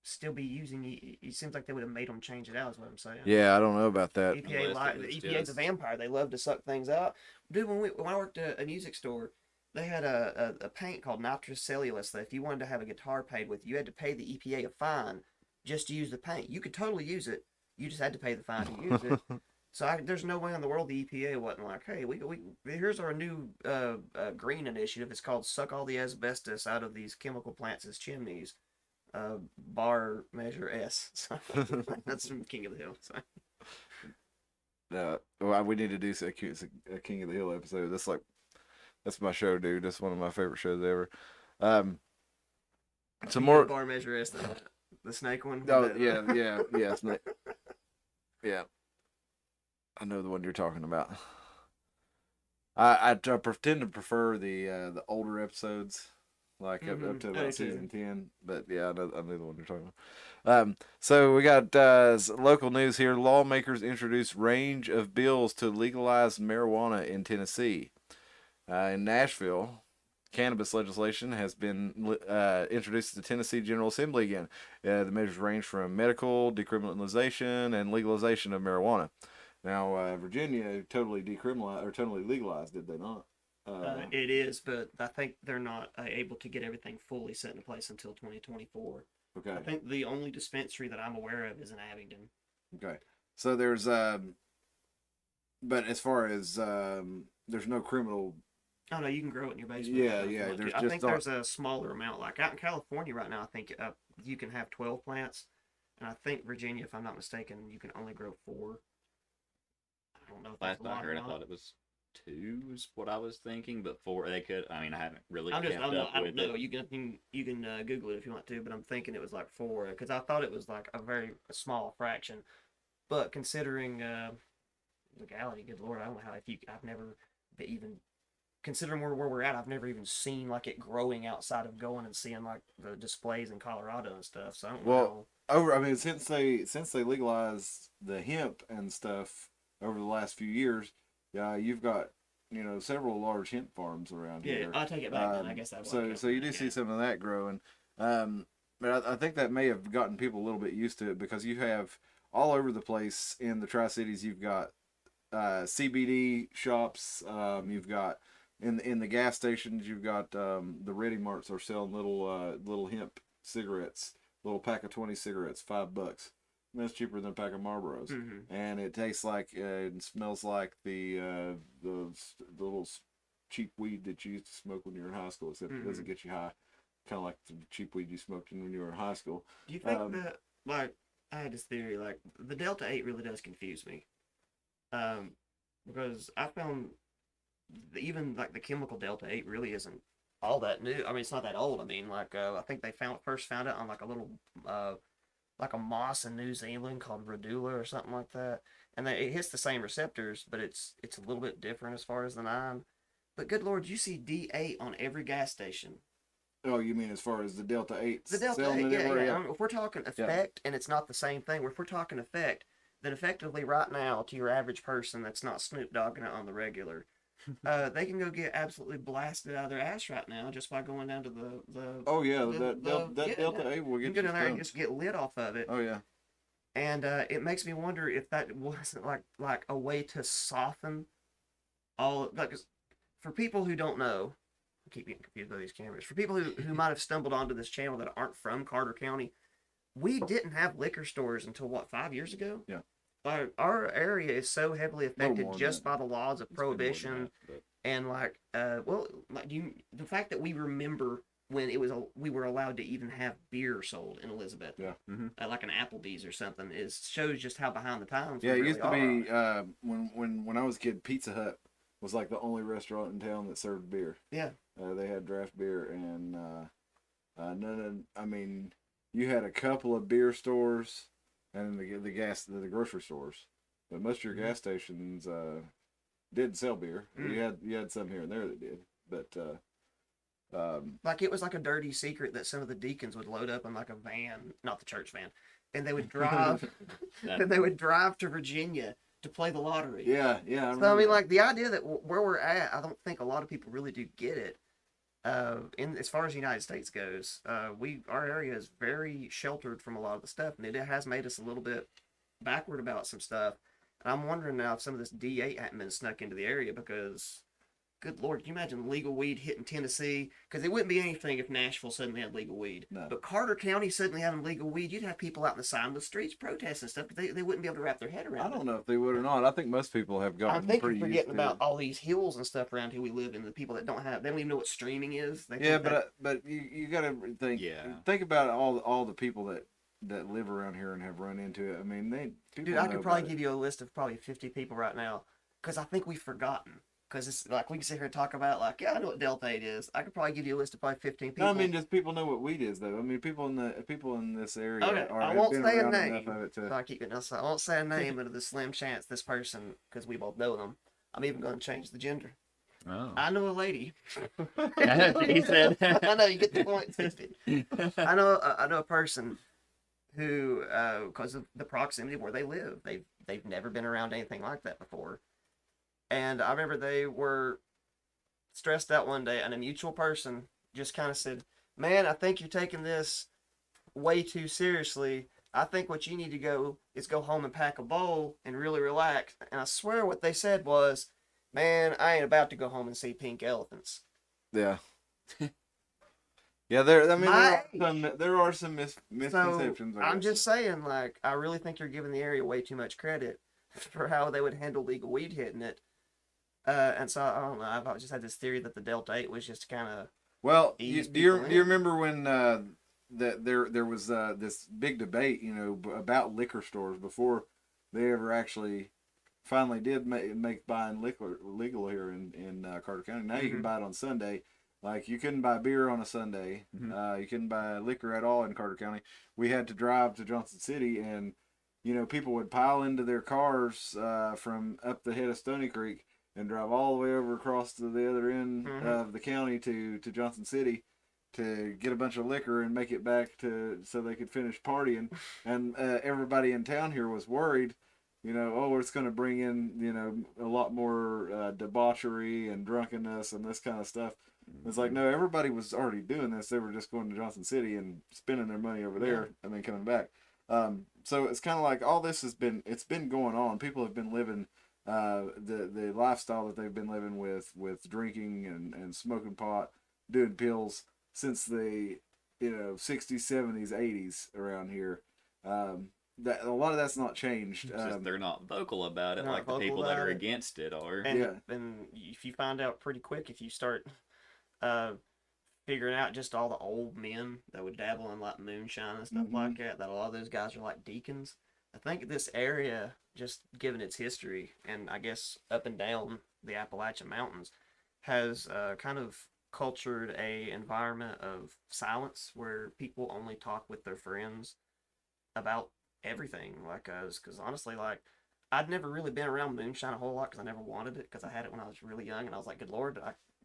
still be using it? Seems like they would have made them change it out. Is what I'm saying. Yeah, I don't know about that. EPA, Unless it the was EPA's a just- vampire. They love to suck things out. Dude, when I worked at a music store, they had a paint called nitrocellulose that if you wanted to have a guitar paid with, you had to pay the EPA a fine just to use the paint. You could totally use it. You just had to pay the fine to use it. So there's no way in the world the EPA wasn't like, hey, we here's our new green initiative. It's called Suck All the Asbestos Out of These Chemical Plants as Chimneys. Bar measure S. So, that's from King of the Hill. So. Well, we need to do a King of the Hill episode. That's my show, dude. That's one of my favorite shows ever. Some more Bar measure S. The snake one. Oh yeah, snake. Yeah, I know the one you're talking about. I tend to prefer the older episodes, like up to about season 10. But yeah, I know the one you're talking about. So we got local news here. Lawmakers introduced range of bills to legalize marijuana in Tennessee. In Nashville, cannabis legislation has been introduced to the Tennessee General Assembly again. The measures range from medical decriminalization and legalization of marijuana. Now, Virginia totally decriminalized or totally legalized, did they not? It is, but I think they're not able to get everything fully set in place until 2024. Okay. I think the only dispensary that I'm aware of is in Abingdon. Okay. So there's but as far as there's no criminal. Oh no, you can grow it in your basement. Yeah, if you yeah. want to. There's I just think there's a smaller amount. Like out in California right now, I think you can have 12 plants, and I think Virginia, if I'm not mistaken, you can only grow 4. I don't know if that's Last a lot I heard, or I not. thought it was 2 is what I was thinking, but 4 they could. I mean, I haven't really I kept don't up with know. it. You can Google it if you want to, but I'm thinking it was like 4 because I thought it was like a very small fraction. But considering legality, good lord, I don't know how I've never even considering where we're at, I've never even seen like it growing outside of going and seeing like the displays in Colorado and stuff. So I don't know. I mean, since they legalized the hemp and stuff over the last few years, you've got several large hemp farms around here. I'll take it back then. I guess that was so you do see some of that growing. But I think that may have gotten people a little bit used to it because you have all over the place in the Tri-Cities. You've got CBD shops. You've got in the gas stations. You've got the Ready Marts are selling little hemp cigarettes, little pack of 20 cigarettes, $5. And that's cheaper than a pack of Marlboros, and it tastes like and smells like the little cheap weed that you used to smoke when you were in high school. Except it doesn't get you high, kind of like the cheap weed you smoked when you were in high school. Do you think that like I had this theory like the Delta 8 really does confuse me, because I found even like the chemical Delta 8 really isn't all that new. I mean, it's not that old. I mean, like I think they first found it on like a little like a moss in New Zealand called radula or something like that, and it hits the same receptors, but it's a little bit different as far as the 9. But good lord, you see D8 on every gas station. Oh, you mean as far as the Delta 8? The Delta 8, yeah. I mean, if we're talking effect, and it's not the same thing. If we're talking effect, then effectively right now, to your average person that's not Snoop Dogging it on the regular, they can go get absolutely blasted out of their ass right now just by going down to the. Oh yeah, that Delta 8 will you get can go down there and stoned. just get lit off of it. Oh yeah. And it makes me wonder if that wasn't like a way to soften all like for people who don't know. I keep getting confused by these cameras. For people who might have stumbled onto this channel that aren't from Carter County, we didn't have liquor stores until 5 years ago? Yeah. Our area is so heavily affected more than just that. by the laws of It's been more than prohibition that, and the fact that we remember when we were allowed to even have beer sold in Elizabeth, Yeah. like an Applebee's or something, shows just how behind the times. Yeah, we it used to really be are. when I was a kid, Pizza Hut was like the only restaurant in town that served beer. Yeah. They had draft beer and I mean, you had a couple of beer stores and the grocery stores, but most of your gas stations did sell beer. You had some here and there that did, but like it was like a dirty secret that some of the deacons would load up in like a van, not the church van, and they would drive and they would drive to Virginia to play the lottery. yeah. So I mean, like the idea that where we're at, I don't think a lot of people really do get it. in as far as the United States goes, our area is very sheltered from a lot of the stuff, and it has made us a little bit backward about some stuff. And I'm wondering now if some of this D8 hadn't been snuck into the area because, good Lord, can you imagine legal weed hitting Tennessee? Because it wouldn't be anything if Nashville suddenly had legal weed. No. But Carter County suddenly having legal weed, you'd have people out in the side of the streets protesting stuff because they wouldn't be able to wrap their head around it. I don't know if they would or not. I think most people have gotten I think pretty you're used forgetting to about it. all these hills and stuff around here we live in. The people that they don't even know what streaming is. They Yeah, think that- but you got to think. Yeah. Think about all the people that live around here and have run into it. I mean, people dude, I know could probably about it. give you a list of probably 50 people right now because I think we've forgotten. Because it's like we can sit here and talk about like, yeah, I know what Delta 8 is. I could probably give you a list of probably 15 people. No, I mean, just people know what weed is, though. I mean, people in this area Okay, are I won't been say a around name. enough of it to. So I keep it I won't say a name, but the slim chance this person, because we both know them, I'm even going to change the gender. Oh. I know a lady. He said. I know you get the point. 50. I know a person who, because of the proximity where they live, they've never been around anything like that before. And I remember they were stressed out one day, and a mutual person just kind of said, "Man, I think you're taking this way too seriously. I think what you need to go is go home and pack a bowl and really relax." And I swear what they said was, "Man, I ain't about to go home and see pink elephants." Yeah. Yeah, there are some So misconceptions. I I'm guess. just saying, like, I really think you're giving the area way too much credit for how they would handle legal weed hitting it. And so I don't know. I've just had this theory that the Delta 8 was just kind of Well, ease do you people in. remember when that there was this big debate, about liquor stores before they ever actually finally did make buying liquor legal here in Carter County. Now you can buy it on Sunday. Like, you couldn't buy beer on a Sunday. You couldn't buy liquor at all in Carter County. We had to drive to Johnson City, and people would pile into their cars from up the head of Stony Creek and drive all the way over across to the other end of the county to Johnson City to get a bunch of liquor and make it back so they could finish partying. And everybody in town here was worried, it's going to bring in, a lot more debauchery and drunkenness and this kind of stuff. It's like, no, everybody was already doing this. They were just going to Johnson City and spending their money over there and then coming back. So it's kind of like all this it's been going on. People have been living the lifestyle that they've been living with drinking and smoking pot, doing pills since the 60s, 70s, 80s around here. That a lot of that's not changed. Just they're not vocal about it Not like the vocal people that about are it. against it are. And, Yeah. and if you find out pretty quick, if you start figuring out just all the old men that would dabble in like moonshine and stuff like that a lot of those guys are like deacons. I think this area, just given its history and I guess up and down the Appalachian Mountains, has kind of cultured a environment of silence where people only talk with their friends about everything. Like, because honestly, like, I'd never really been around moonshine a whole lot because I never wanted it because I had it when I was really young and I was like, good Lord,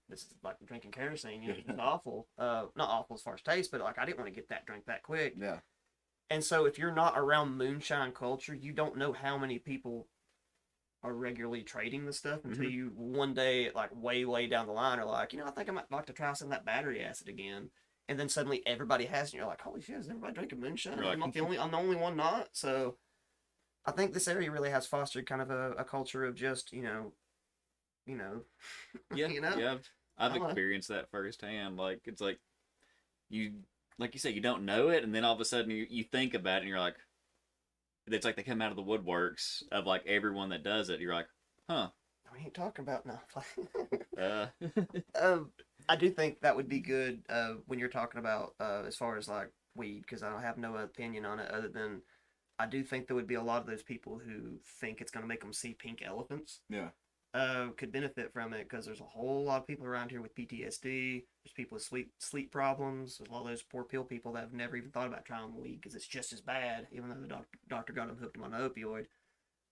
this is like drinking kerosene. It's awful. Not awful as far as taste, but like I didn't want to get that drink that quick. Yeah. And so if you're not around moonshine culture, you don't know how many people are regularly trading this stuff until you one day, like way down the line, are like, I think I might like to try some of that battery acid again. And then suddenly everybody has it, and you're like, holy shit, is everybody drinking moonshine? Right. I'm the only one not. So I think this area really has fostered kind of a culture of just, Yeah, you know? yeah. I've I don't know. experienced that firsthand. Like, it's like you say, you don't know it, and then all of a sudden you think about it, and you're like, it's like they come out of the woodworks of like everyone that does it. You're like, huh? We ain't talking about now. Uh, I do think that would be good when you're talking about as far as like weed, because I don't have no opinion on it other than I do think there would be a lot of those people who think it's going to make them see pink elephants. Yeah. Could benefit from it because there's a whole lot of people around here with PTSD. There's people with sleep problems. There's a lot of those poor pill people that have never even thought about trying weed because it's just as bad, even though the doctor got them hooked on an opioid.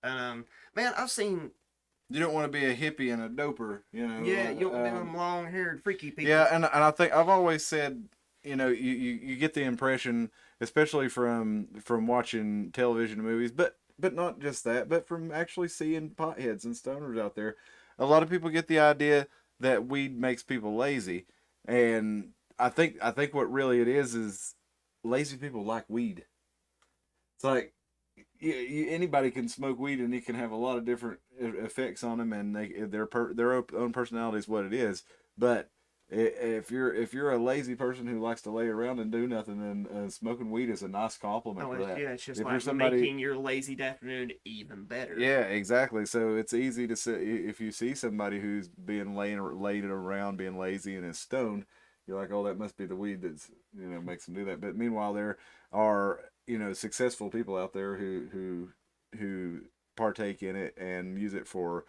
Man, I've seen. You don't want to be a hippie and a doper, Yeah, you don't want to be them long-haired freaky people. Yeah, and I think I've always said, you get the impression, especially from watching television and movies, but not just that, but from actually seeing potheads and stoners out there. A lot of people get the idea that weed makes people lazy, And I think what really it is lazy people like weed. It's like anybody can smoke weed and it can have a lot of different effects on them, and their own personality is what it is. But if you're a lazy person who likes to lay around and do nothing, then smoking weed is a nice compliment Oh, for that. yeah, it's just If like you're somebody, making your lazy afternoon even better. yeah, exactly. So it's easy to say if you see somebody who's being laying around, being lazy and is stoned, you're like, oh, that must be the weed that's makes them do that. But meanwhile, there are successful people out there who partake in it and use it for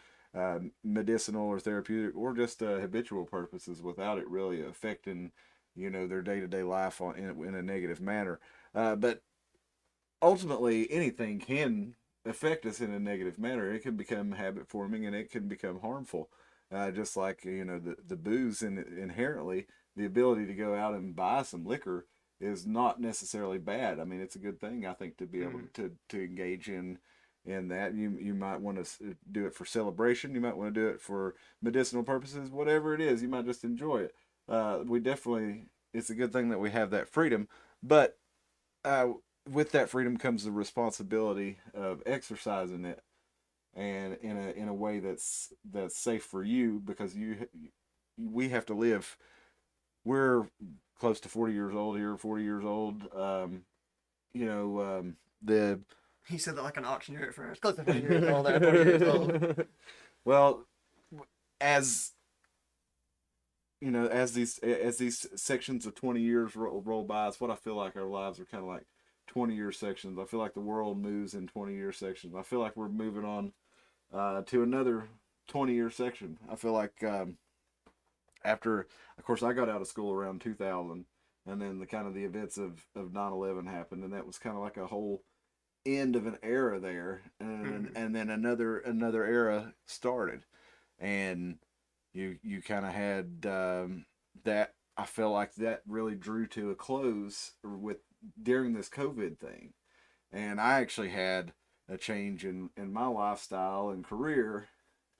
medicinal or therapeutic or just habitual purposes without it really affecting their day to day life in a negative manner. But ultimately anything can affect us in a negative manner. It can become habit forming and it can become harmful. Just like the booze inherently, the ability to go out and buy some liquor is not necessarily bad. I mean, it's a good thing I think to be able to engage in that. You might want to do it for celebration. You might want to do it for medicinal purposes. Whatever it is, you might just enjoy it. We definitely, it's a good thing that we have that freedom, but uh, with that freedom comes the responsibility of exercising it, and in a way that's safe for you, because we have to live. We're close to 40 years old here. 40 years old. The He said that like an auctioneer at first. Close to 40 years old. 40 years old. Well, as as these sections of 20 years roll by, it's what I feel like our lives are kind of like 20-year sections. I feel like the world moves in 20-year sections. I feel like we're moving on to another 20-year section. I feel like after, of course, I got out of school around 2000, and then the kind of the events of 9/11 happened, and that was kind of like a whole end of an era there, and then another era started, and you kind of had that. I feel like that really drew to a close with during this COVID thing, and I actually had a change in my lifestyle and career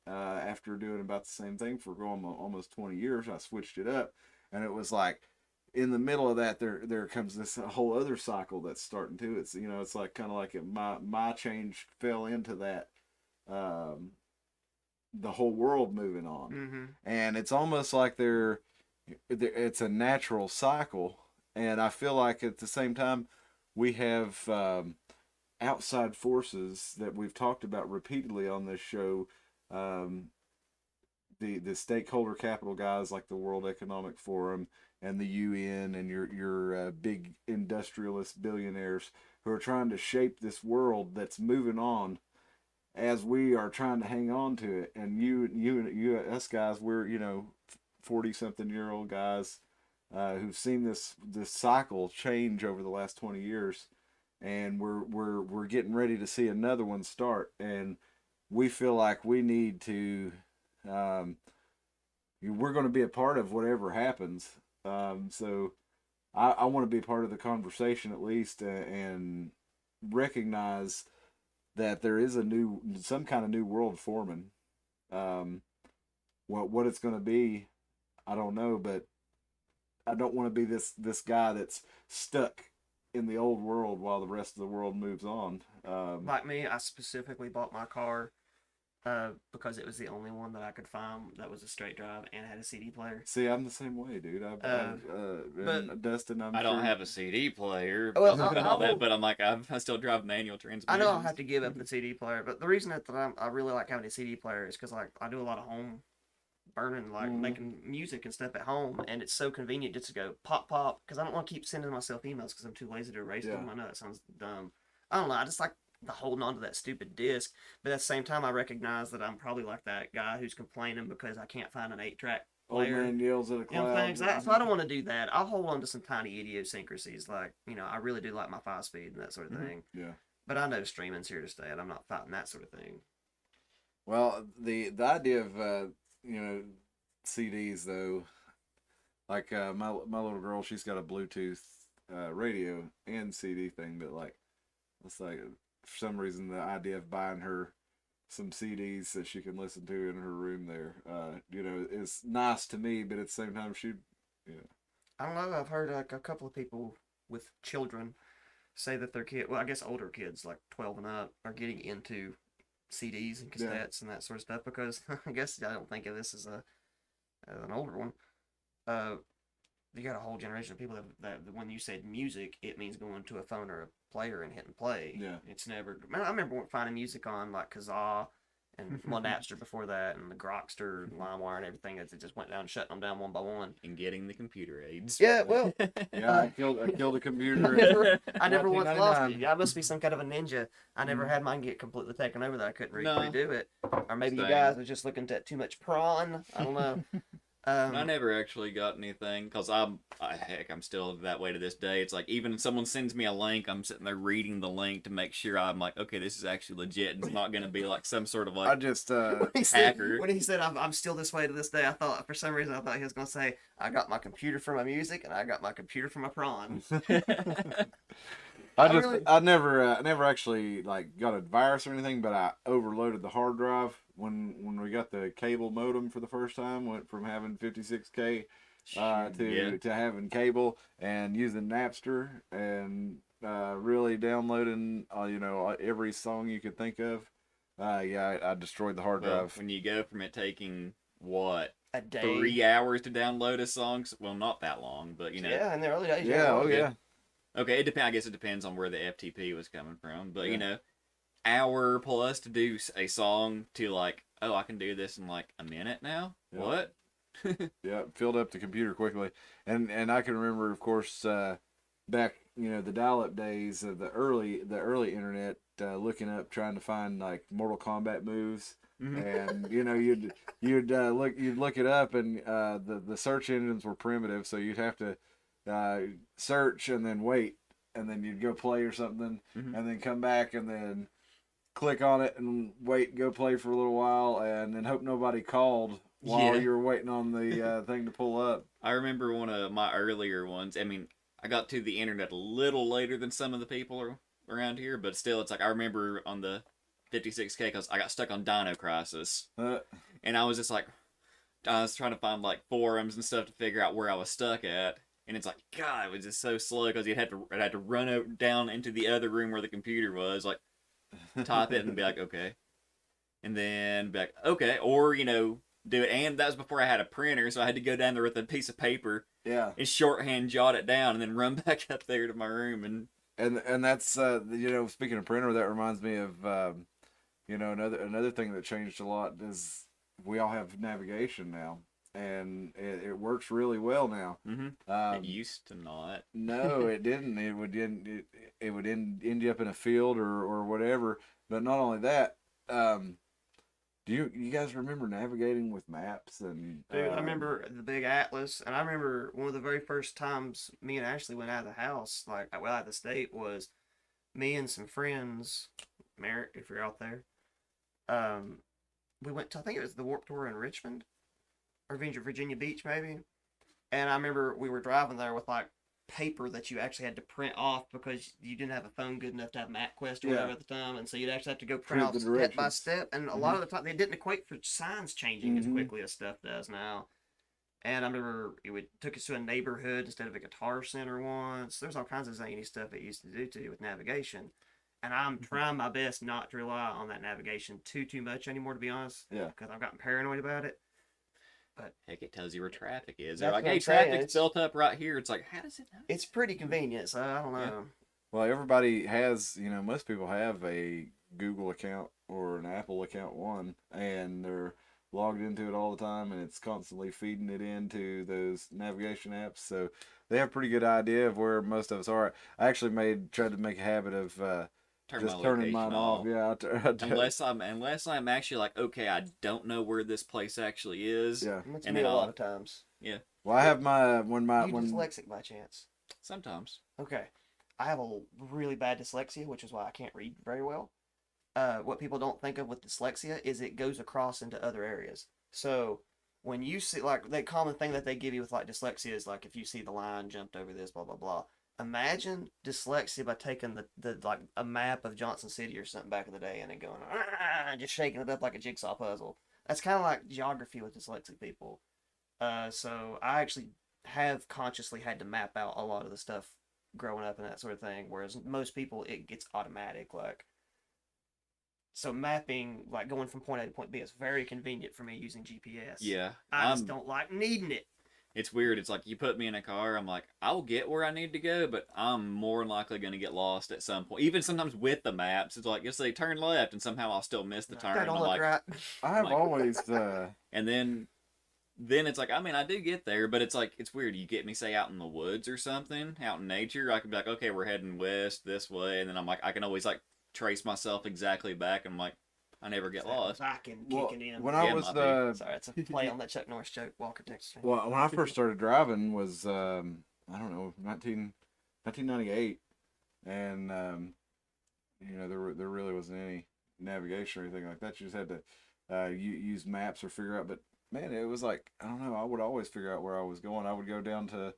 after doing about the same thing for going almost 20 years. I switched it up, and it was like in the middle of that there comes this whole other cycle that's starting to. It's like kind of like my change fell into that. The whole world moving on, and it's almost like it's a natural cycle. And I feel like at the same time we have outside forces that we've talked about repeatedly on this show. um, the stakeholder capital guys like the World Economic Forum and the UN and your big industrialist billionaires who are trying to shape this world that's moving on as we are trying to hang on to it. And us guys, we're 40-something-year-old guys who've seen this cycle change over the last 20 years, and we're getting ready to see another one start. And we feel like we need to. We're going to be a part of whatever happens. So I want to be part of the conversation at least, and recognize that there is some kind of new world forming. What it's going to be, I don't know, but I don't want to be this guy that's stuck in the old world while the rest of the world moves on. Like me, I specifically bought my car because it was the only one that I could find that was a straight drive and had a CD player. See, I'm the same way, dude. But Dustin, I don't have a CD player, Well, and all that, but I'm like, I still drive manual I transmissions. know I'll have to give up the CD player, but the reason that I really like having a CD player is because like I do a lot of home burning, like making music and stuff at home, and it's so convenient just to go pop pop, because I don't want to keep sending myself emails because I'm too lazy to erase them. I know that sounds dumb. I don't know. I just like the holding on to that stupid disc, but at the same time, I recognize that I'm probably like that guy who's complaining because I can't find an 8-track player. Old man yells at a cloud. You know what I'm saying? So I don't want to do that. I'll hold on to some tiny idiosyncrasies, like I really do like my 5-speed and that sort of thing. Yeah. But I know streaming's here to stay, and I'm not fighting that sort of thing. Well, the idea of CDs though, like my little girl, she's got a Bluetooth radio and CD thing, but like it's like for some reason the idea of buying her some CDs that she can listen to in her room there, is nice to me, but at the same time I don't know. I've heard like a couple of people with children say that their kid, well, I guess older kids like 12 and up, are getting into CDs and cassettes and that sort of stuff because I guess I don't think of this as an older one. You got a whole generation of people that when you said music, it means going to a phone or a player and hitting play. Yeah. It's never. Man, I remember finding music on like Kazaa and well, Napster before that, and the Grokster, and LimeWire, and everything. It just went down, shutting them down one by one. And getting the computer aids. Yeah, well, Yeah, I killed a computer. I never once lost 1999. it. I must be some kind of a ninja. I never had mine get completely taken over that I couldn't No. redo it. Or maybe you Same. guys are just looking at too much prawn. I don't know. I never actually got anything because I'm still that way to this day. It's like even if someone sends me a link, I'm sitting there reading the link to make sure I'm like, okay, this is actually legit. And it's not going to be like some sort of I like just hacker. When he said I'm still this way to this day, I thought for some reason he was gonna say I got my computer for my music and I got my computer for my prawn. I never actually like got a virus or anything, but I overloaded the hard drive when we got the cable modem for the first time. Went from having 56K to having cable and using Napster and really downloading every song you could think of. I destroyed the hard drive. When you go from it taking what A day. 3 hours to download a song, well, not that long, but Yeah, in the early days. Yeah, oh yeah. Okay, I guess it depends on where the FTP was coming from, but Yeah. hour plus to do a song to like, oh, I can do this in like a minute now. Yeah. What? Yeah, filled up the computer quickly, and I can remember, of course, back the dial-up days of the early internet, looking up trying to find like Mortal Kombat moves, and you'd look it up, and the search engines were primitive, so you'd have to search and then wait, and then you'd go play or something, and then come back and then click on it and wait and go play for a little while, and then hope nobody called while you were waiting on the thing to pull up. I remember one of my earlier ones. I mean, I got to the internet a little later than some of the people around here, but still, it's like I remember on the 56K because I got stuck on Dino Crisis, and I was just like, I was trying to find like forums and stuff to figure out where I was stuck at, and it's like, God, it was just so slow because I'd had to run down into the other room where the computer was, like type it and be like, okay, and then be like, okay, or do it, and that was before I had a printer, so I had to go down there with a piece of paper and shorthand jot it down and then run back up there to my room and that's speaking of printer, that reminds me of another thing that changed a lot is we all have navigation now, and it works really well now. it used to not. No, it didn't. It would end you up in a field or whatever. But not only that, do you guys remember navigating with maps and? Dude, I remember the big atlas, and I remember one of the very first times me and Ashley went out of the house, like out of the state, was me and some friends. Merritt, if you're out there, we went to, I think it was the Warped Tour in Richmond, or Virginia Beach maybe, and I remember we were driving there with like paper that you actually had to print off because you didn't have a phone good enough to have MapQuest or whatever at the time, and so you'd actually have to go print off step by step, and a lot of the time they didn't equate for signs changing as quickly as stuff does now. And I remember it took us to a neighborhood instead of a guitar center once. There's all kinds of zany stuff it used to do with navigation, and I'm trying my best not to rely on that navigation too much anymore, to be honest. Yeah. Because I've gotten paranoid about it. But Heck, it tells you where traffic is. That's They're like, what hey, I'm saying. traffic's built up right here. It's like, how does it know? it's pretty convenient, so I don't know. Well, everybody has, most people have a Google account or an Apple account, and they're logged into it all the time, and it's constantly feeding it into those navigation apps. So they have a pretty good idea of where most of us are. I actually tried to make a habit of just turning mine off. Yeah, unless I'm actually like, okay, I don't know where this place actually is. Yeah. It's And me then a lot I'll- of times. Yeah, Well, I have my You dyslexic by chance? sometimes. Okay. I have a really bad dyslexia, which is why I can't read very well. What people don't think of with dyslexia is it goes across into other areas. So when you see, like, the common thing that they give you with like dyslexia is like if you see the line jumped over this, blah blah blah. Imagine dyslexia by taking the like a map of Johnson City or something back in the day and then going just shaking it up like a jigsaw puzzle. That's kind of like geography with dyslexic people. So I actually have consciously had to map out a lot of the stuff growing up and that sort of thing, whereas most people, it gets automatic. Like, so mapping, like going from point A to point B, is very convenient for me using GPS. Yeah, I just don't like needing it. it's weird. It's like you put me in a car, I'm like, I'll get where I need to go, but I'm more than likely going to get lost at some point. Even sometimes with the maps, it's like, let's say turn left, and somehow I'll still miss the turn. That don't I'm look like, right. I've like- always and then it's like, I mean, I do get there, but it's like, it's weird. You get me, say, out in the woods or something, out in nature, I could be like, okay, we're heading west this way, and then I'm like, I can always like trace myself exactly back, and I'm like, I never get lost. Backing, well, kicking in. when I Yeah, was might be. Sorry, it's a play on that Chuck Norris joke, Walker, Texas. well, when I first started driving was I don't know 1998, and you know there really wasn't any navigation or anything like that. You just had to use maps or figure out. But man, it was like, I don't know. I would always figure out where I was going. I would go down to,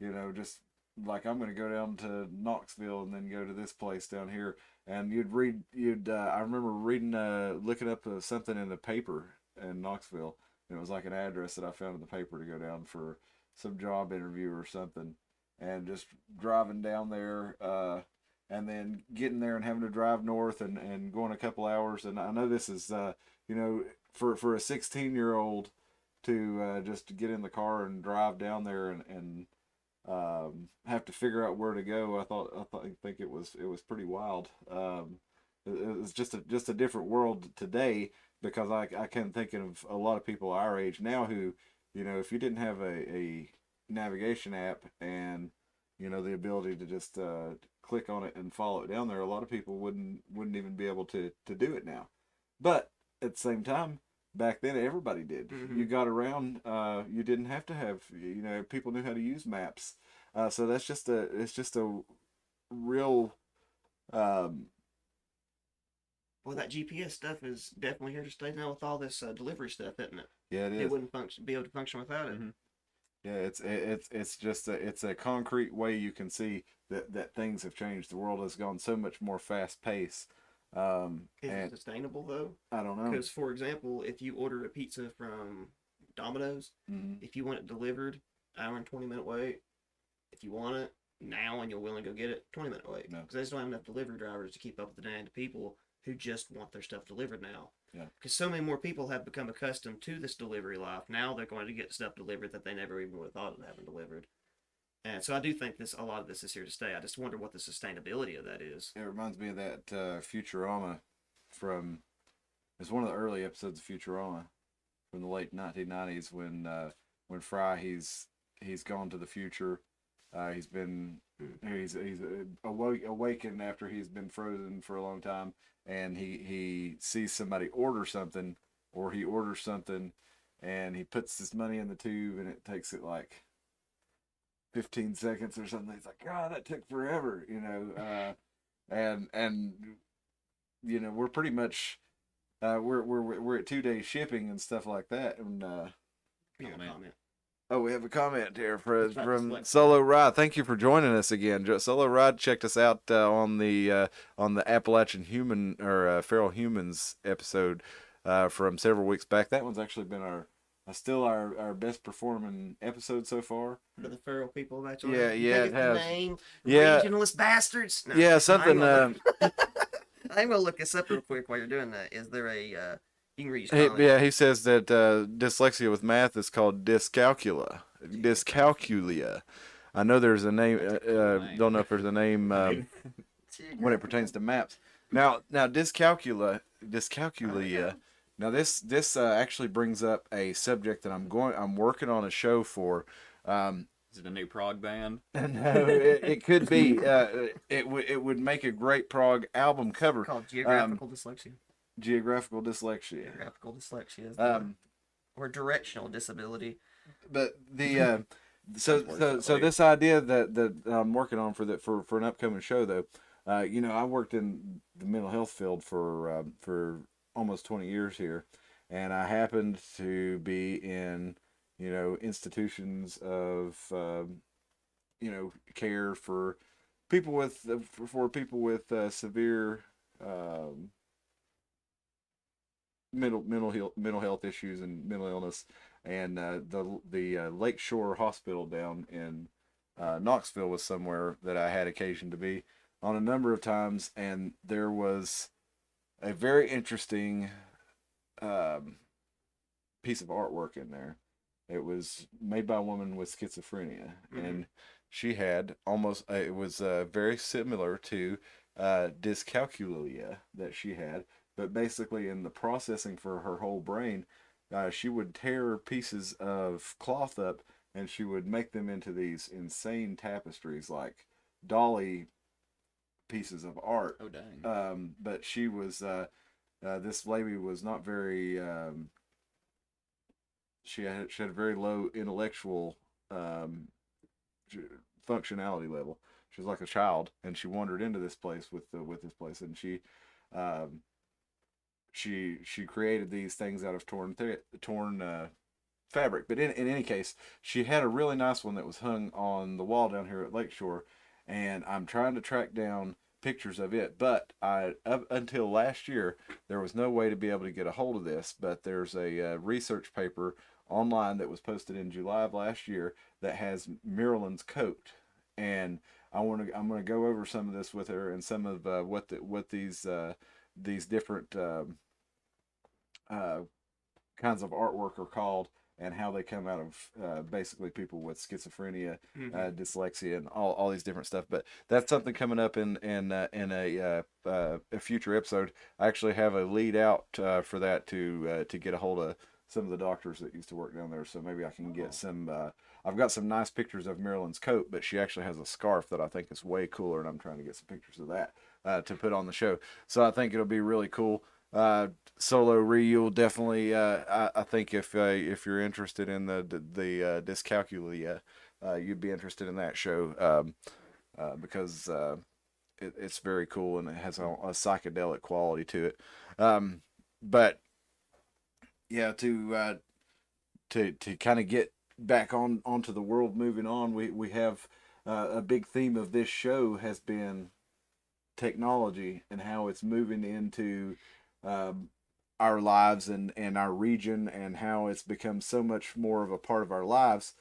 you know, just like I'm going to go down to Knoxville and then go to this place down here. And I remember reading, looking up something in the paper in Knoxville. And it was like an address that I found in the paper to go down for some job interview or something. And just driving down there, and then getting there and having to drive north and going a couple hours. And I know this is, you know, for a 16-year-old to just get in the car and drive down there and have to figure out where to go. I think it was pretty wild. It was just a different world today, because I can think of a lot of people our age now who, you know, if you didn't have a navigation app and, you know, the ability to just click on it and follow it down there, a lot of people wouldn't even be able to do it now. But at the same time, back then everybody did. Mhm. You got around. You didn't have to have. You know, people knew how to use maps. So it's just a real. Well, that GPS stuff is definitely here to stay now with all this delivery stuff, isn't it? Yeah, it is. It wouldn't be able to function without it. Mhm. Yeah, it's just a concrete way you can see that things have changed. The world has gone so much more fast paced. Is it And sustainable though? I don't know. Because, for example, if you order a pizza from Domino's, Mhm. if you want it delivered, hour and 20-minute wait. If you want it now and you're willing to go get it, 20-minute wait. No. Because they just don't have enough delivery drivers to keep up with the demand of people who just want their stuff delivered now. Yeah. Because so many more people have become accustomed to this delivery life. Now they're going to get stuff delivered that they never even would have thought of having delivered. And so I do think a lot of this is here to stay. I just wonder what the sustainability of that is. It reminds me of that Futurama from. It's one of the early episodes of Futurama from the late 1990s when Fry he's gone to the future. He's awakened after he's been frozen for a long time, and he sees somebody order something, or he orders something, and he puts his money in the tube, and it takes it like 15 seconds or something. He's like, God, that took forever, you know. And you know, we're pretty much we're at 2 day shipping and stuff like that. And You know, man. comment. oh, we have a comment here from Dyslexia. Solo Ride. Thank you for joining us again. Solo Ride checked us out on the Appalachian Human or Feral Humans episode from several weeks back. That one's actually been still our best performing episode so far. For the feral people, actually. Yeah, You yeah, think it it's the has. name? Yeah. Regionalist bastards. No, Yeah, something. I'm gonna look this up real quick while you're doing that. Is there a you can read his comment. Yeah, he says that dyslexia with math is called dyscalculia. Dyscalculia. I know there's a name. Don't know if there's a name when it pertains to maps. Now dyscalculia. Now this actually brings up a subject that I'm working on a show for. Is it a new prog band? No, it could be. It would make a great prog album cover. Called geographical dyslexia. Geographical dyslexia. Geographical dyslexia is the, Um, or directional disability. but the so this idea that I'm working on for an upcoming show though, you know, I worked in the mental health field for almost 20 years here, and I happened to be in, you know, institutions of you know, care for people with severe mental health issues and mental illness. and the Lakeshore Hospital down in Knoxville was somewhere that I had occasion to be on a number of times, and there was a very interesting piece of artwork in there. It was made by a woman with schizophrenia, and she had almost it was very similar to dyscalculia that she had, but basically in the processing for her whole brain, she would tear pieces of cloth up and she would make them into these insane tapestries, like dolly pieces of art. Oh dang. But she was this lady was not very she had a very low intellectual functionality level. She was like a child, and she wandered into this place with this place, and she created these things out of torn fabric. But in any case, she had a really nice one that was hung on the wall down here at Lakeshore, and I'm trying to track down pictures of it. But up until last year, there was no way to be able to get a hold of this. But there's a research paper online that was posted in July of last year that has Marilyn's coat, and I'm gonna go over some of this with her and some of what these different kinds of artwork are called, and how they come out of basically people with schizophrenia, dyslexia, and all these different stuff. But that's something coming up in a future episode. I actually have a lead out for that to get a hold of some of the doctors that used to work down there, so maybe I can get some. I've got some nice pictures of Marilyn's coat, but she actually has a scarf that I think is way cooler, and I'm trying to get some pictures of that to put on the show. So I think it'll be really cool. Solo Ree, you'll definitely. I think if you're interested in the dyscalculia, you'd be interested in that show because it's very cool and it has a psychedelic quality to it. But yeah, to kind of get back onto the world moving on, we have a big theme of this show has been technology and how it's moving into our lives and our region, and how it's become so much more of a part of our lives,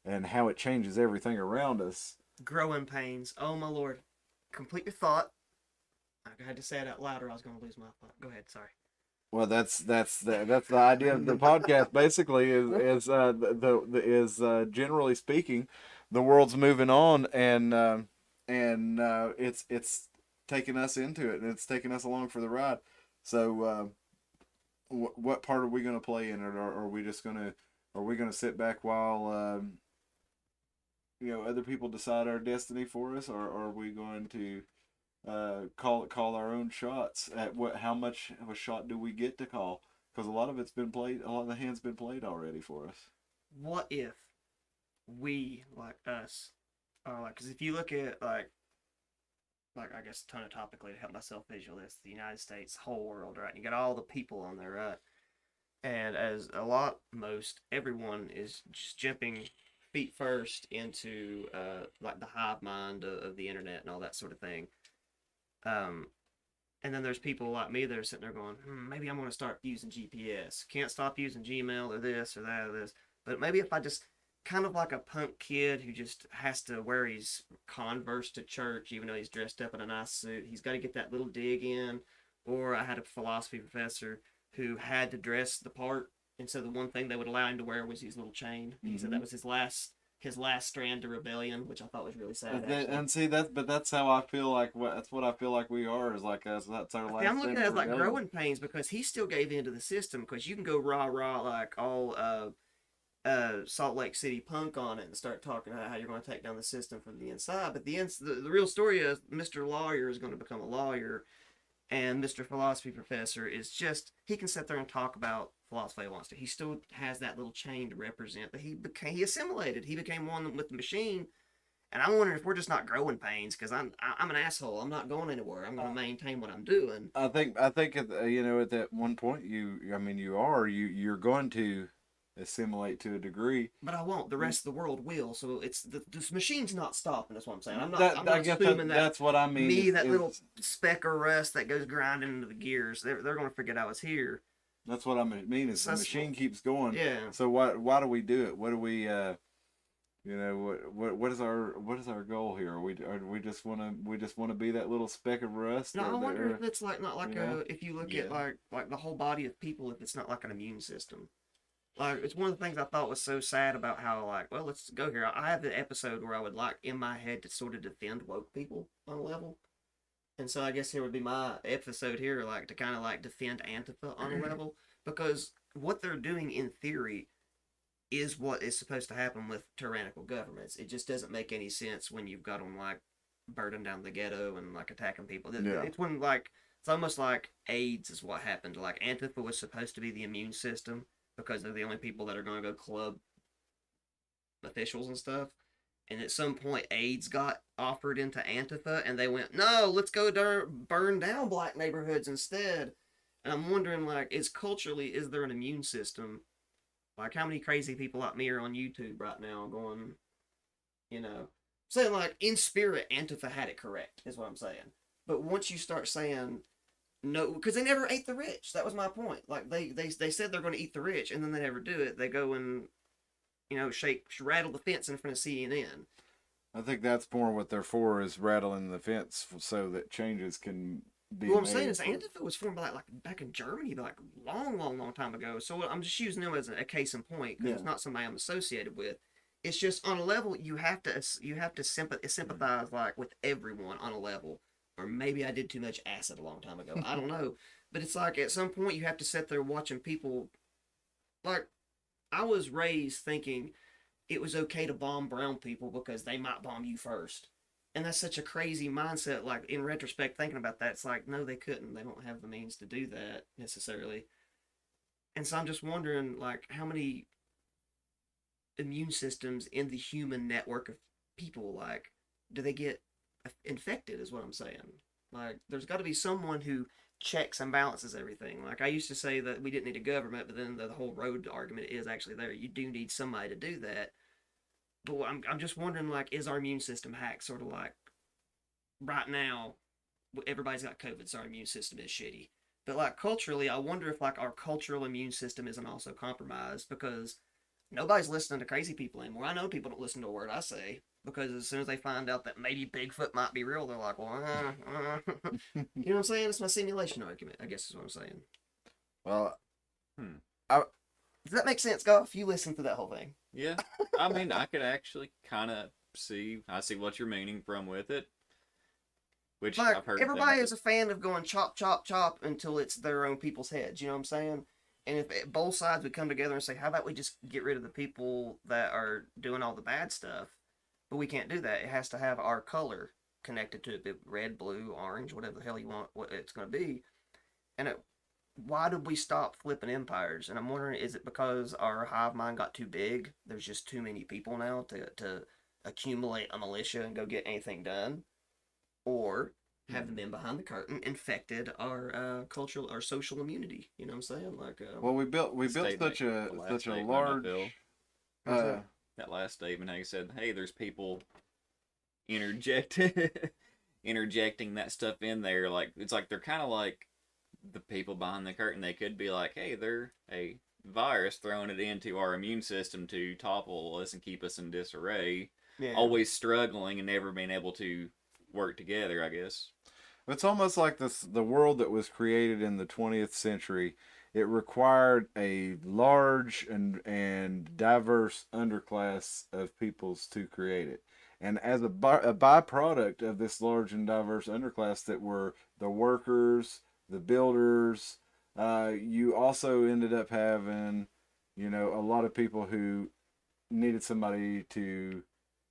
and how it changes everything around us. Growing pains. Oh my lord. Complete your thought. I had to say it out loud or I was going to lose my thought. Go ahead. Sorry. Well, that's the idea of the podcast. Basically, is generally speaking, the world's moving on, and it's taking us into it, and it's taking us along for the ride. So, what part are we going to play in it, or are we just gonna sit back while other people decide our destiny for us, or are we going to call our own shots at how much of a shot do we get to call? Because a lot of it's been played, a lot of the hand's been played already for us. What if we, like us, are like, because if you look at like I guess tonotopically to help myself visualize the United States, whole world, right? You got all the people on there, right? And as most everyone is just jumping feet first into like the hive mind of the internet and all that sort of thing. And then there's people like me that are sitting there going, maybe I'm going to start using GPS. Can't stop using Gmail or this or that or this. But maybe if I just, kind of like a punk kid who just has to wear his Converse to church, even though he's dressed up in a nice suit, he's got to get that little dig in. Or I had a philosophy professor who had to dress the part, and so the one thing they would allow him to wear was his little chain. He said that was his last strand of rebellion, which I thought was really sad. And see that's how I feel like. That's what I feel like we are. Is like us. That's our last. I'm looking at it like growing pains, because he still gave in to the system. Because you can go rah like all Salt Lake City punk on it and start talking about how you're going to take down the system from the inside. But the real story is Mr. Lawyer is going to become a lawyer, and Mr. Philosophy Professor is just, he can sit there and talk about philosophy he wants to. He still has that little chain to represent, but he assimilated. He became one with the machine. And I'm wondering if we're just not growing pains, because I'm an asshole. I'm not going anywhere. I'm going to maintain what I'm doing. I think at that one point you're going to assimilate to a degree, but I won't. The rest of the world will. So it's this machine's not stopping. That's what I'm saying. I'm not assuming that's what I mean. That little speck of rust that goes grinding into the gears. They're going to forget I was here. That's what I mean. Is the That's- machine keeps going. Yeah. So why do we do it? What do we what is our goal here? We just want to be that little speck of rust? No, I or wonder the- if it's like not like you know? if you look Yeah. at like the whole body of people, if it's not like an immune system. Like it's one of the things I thought was so sad about how like, well, let's go here. I have an episode where I would like in my head to sort of defend woke people on a level. And so I guess here would be my episode here, like to kind of like defend Antifa on a level, because what they're doing in theory is what is supposed to happen with tyrannical governments. It just doesn't make any sense when you've got them like burning down the ghetto and like attacking people. Yeah. It's when like it's almost like AIDS is what happened. Like Antifa was supposed to be the immune system because they're the only people that are going to go club officials and stuff. And at some point, AIDS got offered into Antifa, and they went, "No, let's go burn down black neighborhoods instead." And I'm wondering, like, is there an immune system? Like, how many crazy people like me are on YouTube right now going, saying, like, in spirit, Antifa had it correct, is what I'm saying. But once you start saying, no, because they never ate the rich. That was my point. Like, they said they're going to eat the rich, and then they never do it. They go and, rattle the fence in front of CNN. I think that's more what they're for, is rattling the fence so that changes can be What I'm made. saying is Antifa was formed like back in Germany, like long time ago. So I'm just using them as a case in point because it's not somebody I'm associated with. It's just on a level you have to sympathize like with everyone on a level. Or maybe I did too much acid a long time ago. I don't know, but it's like at some point you have to sit there watching people. Like I was raised thinking it was okay to bomb brown people because they might bomb you first. And that's such a crazy mindset. Like, in retrospect, thinking about that, it's like, no, they couldn't. They don't have the means to do that, necessarily. And so I'm just wondering, like, how many immune systems in the human network of people, like, do they get infected, is what I'm saying. Like, there's got to be someone who checks and balances everything. Like, I used to say that we didn't need a government, but then the whole road argument is actually there. You do need somebody to do that. But I'm just wondering, like, is our immune system hacked? Sort of like, right now, everybody's got COVID, so our immune system is shitty. But, like, culturally, I wonder if, like, our cultural immune system isn't also compromised because nobody's listening to crazy people anymore. I know people don't listen to a word I say because as soon as they find out that maybe Bigfoot might be real, they're like, well, You know what I'm saying? It's my simulation argument, I guess is what I'm saying. Well, Does that make sense, Goff? You listen to that whole thing. Yeah, I mean, I could actually kind of see what you're meaning from with it. Which Like, I've heard. everybody is a fan of going chop, chop, chop until it's their own people's heads. You know what I'm saying? And if both sides would come together and say, how about we just get rid of the people that are doing all the bad stuff? But we can't do that. It has to have our color connected to it. Red, blue, orange, whatever the hell you want, what it's going to be. And why did we stop flipping empires? And I'm wondering, is it because our hive mind got too big? There's just too many people now to accumulate a militia and go get anything done? Or have the men behind the curtain infected our cultural, our social immunity? You know what I'm saying? Like, well, we built such a large. That last statement, how you said, "Hey, there's people interjecting that stuff in there." Like it's like they're kind of like the people behind the curtain. They could be like, "Hey, they're a virus throwing it into our immune system to topple us and keep us in disarray." yeah. Always struggling and never being able to work together, I guess. It's almost like the world that was created in the 20th century. It required a large and diverse underclass of peoples to create it. And as a byproduct of this large and diverse underclass that were the workers, the builders, you also ended up having, a lot of people who needed somebody to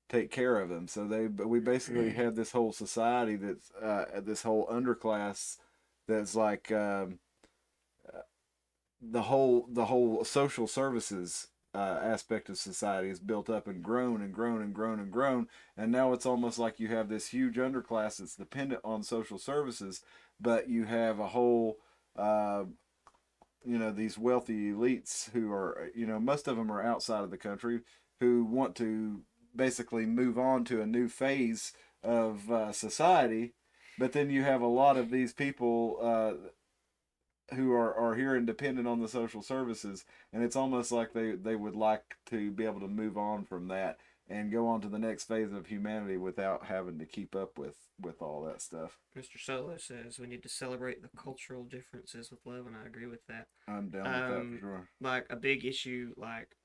take care of them. So we basically had this whole society that's this whole underclass that's like the whole social services aspect of society is built up and grown and grown and grown and grown, and now it's almost like you have this huge underclass that's dependent on social services, but you have a whole these wealthy elites who are, most of them are outside of the country, who want to basically move on to a new phase of society. But then you have a lot of these people who are here and dependent on the social services, and it's almost like they would like to be able to move on from that and go on to the next phase of humanity without having to keep up with all that stuff. Mr. Solo says we need to celebrate the cultural differences with love, and I agree with that. I'm down with that for sure. Like a big issue, like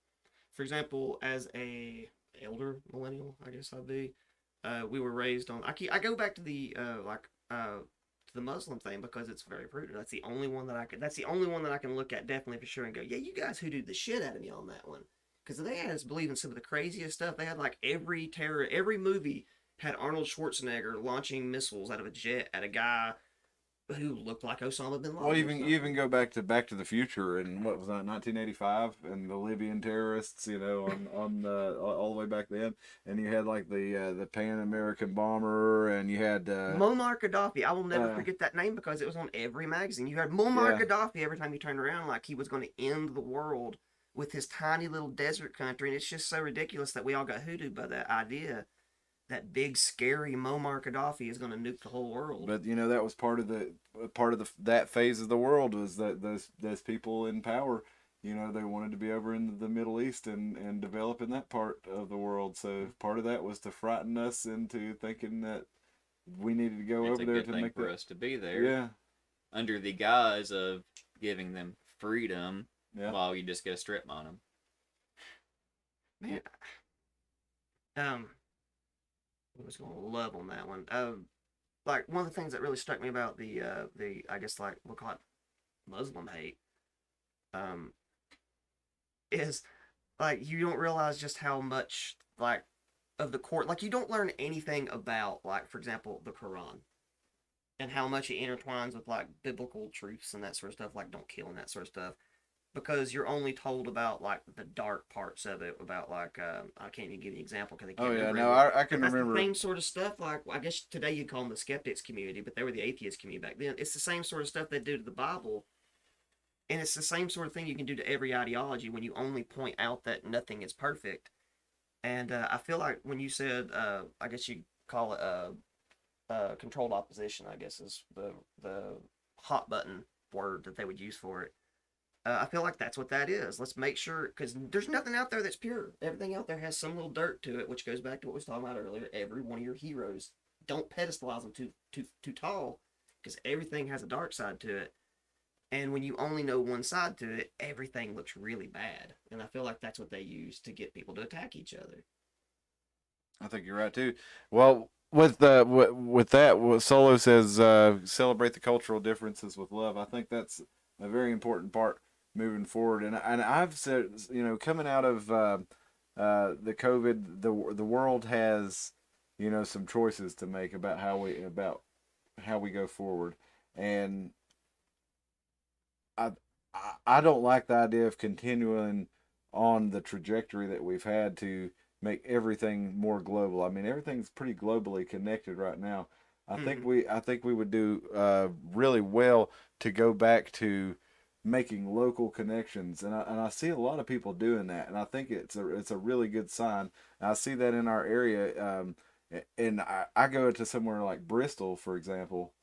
for example, as a elder millennial, I guess I'd be. We were raised on. I go back to the to the Muslim thing because it's very prudent. That's the only one that I can. That's the only one that I can look at definitely for sure and go, yeah, you guys hoodooed the shit out of me on that one. Because they had us believing some of the craziest stuff. They had like every movie had Arnold Schwarzenegger launching missiles out of a jet at a guy who looked like Osama bin Laden. Well, even go back to the Future, and what was that, 1985, and the Libyan terrorists, on all the way back then, and you had like the Pan American bomber, and you had Muammar Gaddafi. I will never forget that name because it was on every magazine. You had Muammar Gaddafi every time you turned around, like he was going to end the world with his tiny little desert country, and it's just so ridiculous that we all got hoodooed by that idea that big scary Muammar Gaddafi is going to nuke the whole world. But that was part of that phase of the world, was that those people in power, they wanted to be over in the Middle East and develop in that part of the world. So part of that was to frighten us into thinking that we needed to go over there to make for us to be there. Yeah, under the guise of giving them freedom. Yeah. While you just get a strip on them. Man, I was going to love on that one. Like one of the things that really struck me about the I guess like we'll call it Muslim hate, is like you don't realize just how much like of the court, like you don't learn anything about, like for example the Quran and how much it intertwines with like biblical truths and that sort of stuff, like don't kill and that sort of stuff. Because you're only told about like the dark parts of it, about like I can't even give you an example because I can't remember. No, I can that's remember the same sort of stuff. Like I guess today you'd call them the skeptics community, but they were the atheist community back then. It's the same sort of stuff they do to the Bible, and it's the same sort of thing you can do to every ideology when you only point out that nothing is perfect. And I feel like when you said, I guess you call it controlled opposition, I guess is the hot button word that they would use for it. I feel like that's what that is. Let's make sure, because there's nothing out there that's pure. Everything out there has some little dirt to it, which goes back to what we was talking about earlier. Every one of your heroes, don't pedestalize them too tall, because everything has a dark side to it. And when you only know one side to it, everything looks really bad. And I feel like that's what they use to get people to attack each other. I think you're right too. Well, with that, what Solo says, celebrate the cultural differences with love. I think that's a very important part moving forward. And I've said, coming out of the COVID, the world has, some choices to make about how we go forward. And I don't like the idea of continuing on the trajectory that we've had to make everything more global. I mean, everything's pretty globally connected right now. I think we would do really well to go back to making local connections, and I see a lot of people doing that, and I think it's a really good sign. And I see that in our area, and I go to somewhere like Bristol, for example.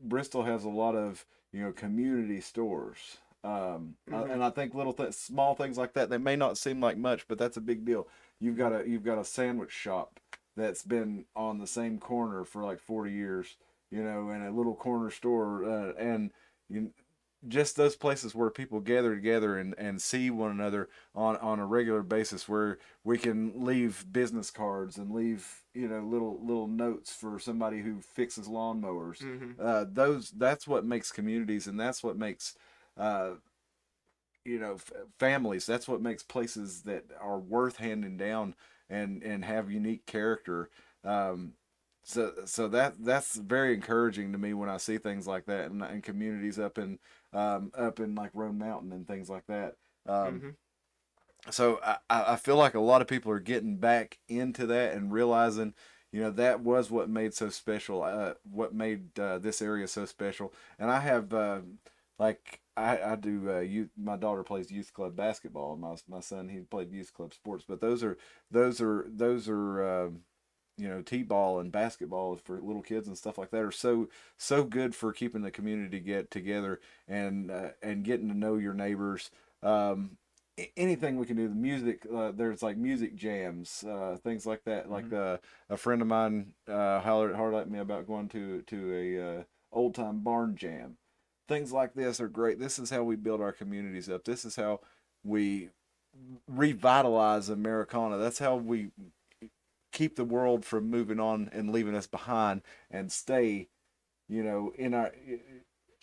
Bristol has a lot of community stores, and I think small things like that, they may not seem like much, but that's a big deal. You've got a sandwich shop that's been on the same corner for like 40 years, and a little corner store, and just those places where people gather together and see one another on a regular basis, where we can leave business cards and leave little notes for somebody who fixes lawnmowers. That's what makes communities, and that's what makes families. That's what makes places that are worth handing down and have unique character. So that's very encouraging to me when I see things like that and communities up in like Roan Mountain and things like that. So I feel like a lot of people are getting back into that and realizing, that was what made so special, what made this area so special. And I have I do youth. My daughter plays youth club basketball. My son, he played youth club sports. But those are t-ball and basketball for little kids and stuff like that are so good for keeping the community get together and getting to know your neighbors. Anything we can do, the music, there's like music jams, things like that. Like a friend of mine hollered at me about going to a old time barn jam. Things like this are great. This is how we build our communities up. This is how we revitalize Americana. That's how we keep the world from moving on and leaving us behind and stay, in our.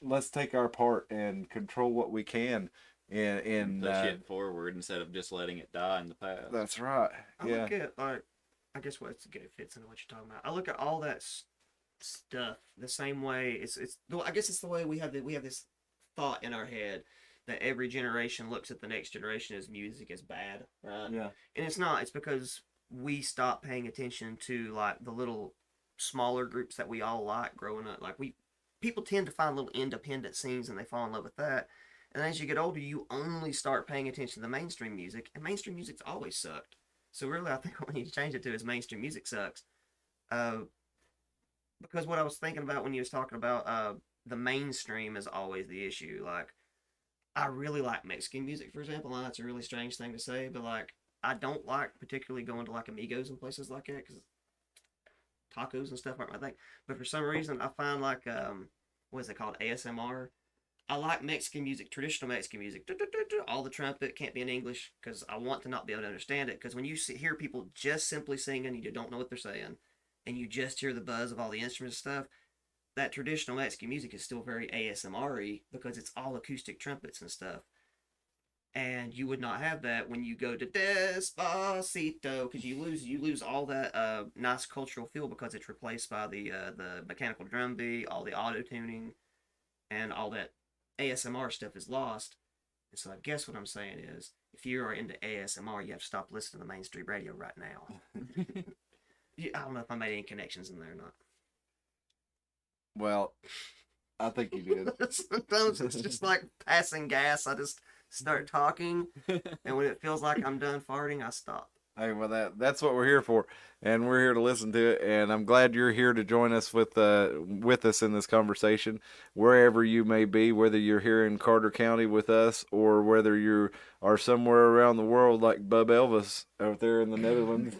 Let's take our part and control what we can. And push it forward instead of just letting it die in the past. That's right. I look at, like, I guess what's good, it fits into what you're talking about. I look at all that stuff the same way. I guess it's the way we have this thought in our head that every generation looks at the next generation as music as bad, right? Yeah. And it's not. It's because we stop paying attention to like the little smaller groups that we all like growing up. Like people tend to find little independent scenes and they fall in love with that. And as you get older, you only start paying attention to the mainstream music, and mainstream music's always sucked. So really, I think what we need to change it to is mainstream music sucks. Because what I was thinking about when you was talking about the mainstream is always the issue. Like, I really like Mexican music, for example. I know that's a really strange thing to say, but like, I don't like particularly going to like Amigos and places like that because tacos and stuff aren't my thing. But for some reason, I find like what is it called, ASMR. I like Mexican music, traditional Mexican music. All the trumpet can't be in English because I want to not be able to understand it. Because when you hear people just simply singing and you don't know what they're saying, and you just hear the buzz of all the instruments and stuff, that traditional Mexican music is still very ASMR-y because it's all acoustic trumpets and stuff. And you would not have that when you go to Despacito because you lose all that nice cultural feel because it's replaced by the mechanical drum beat, all the auto tuning, and all that ASMR stuff is lost. And so I guess what I'm saying is, if you are into ASMR, you have to stop listening to mainstream radio right now. I don't know if I made any connections in there or not. Well, I think you did. Sometimes it's just like passing gas. I just start talking, and when it feels like I'm done farting, I stop. Hey, well, that's what we're here for, and we're here to listen to it. And I'm glad you're here to join us with us in this conversation, wherever you may be, whether you're here in Carter County with us, or whether you are somewhere around the world like Bub Elvis out there in the Netherlands.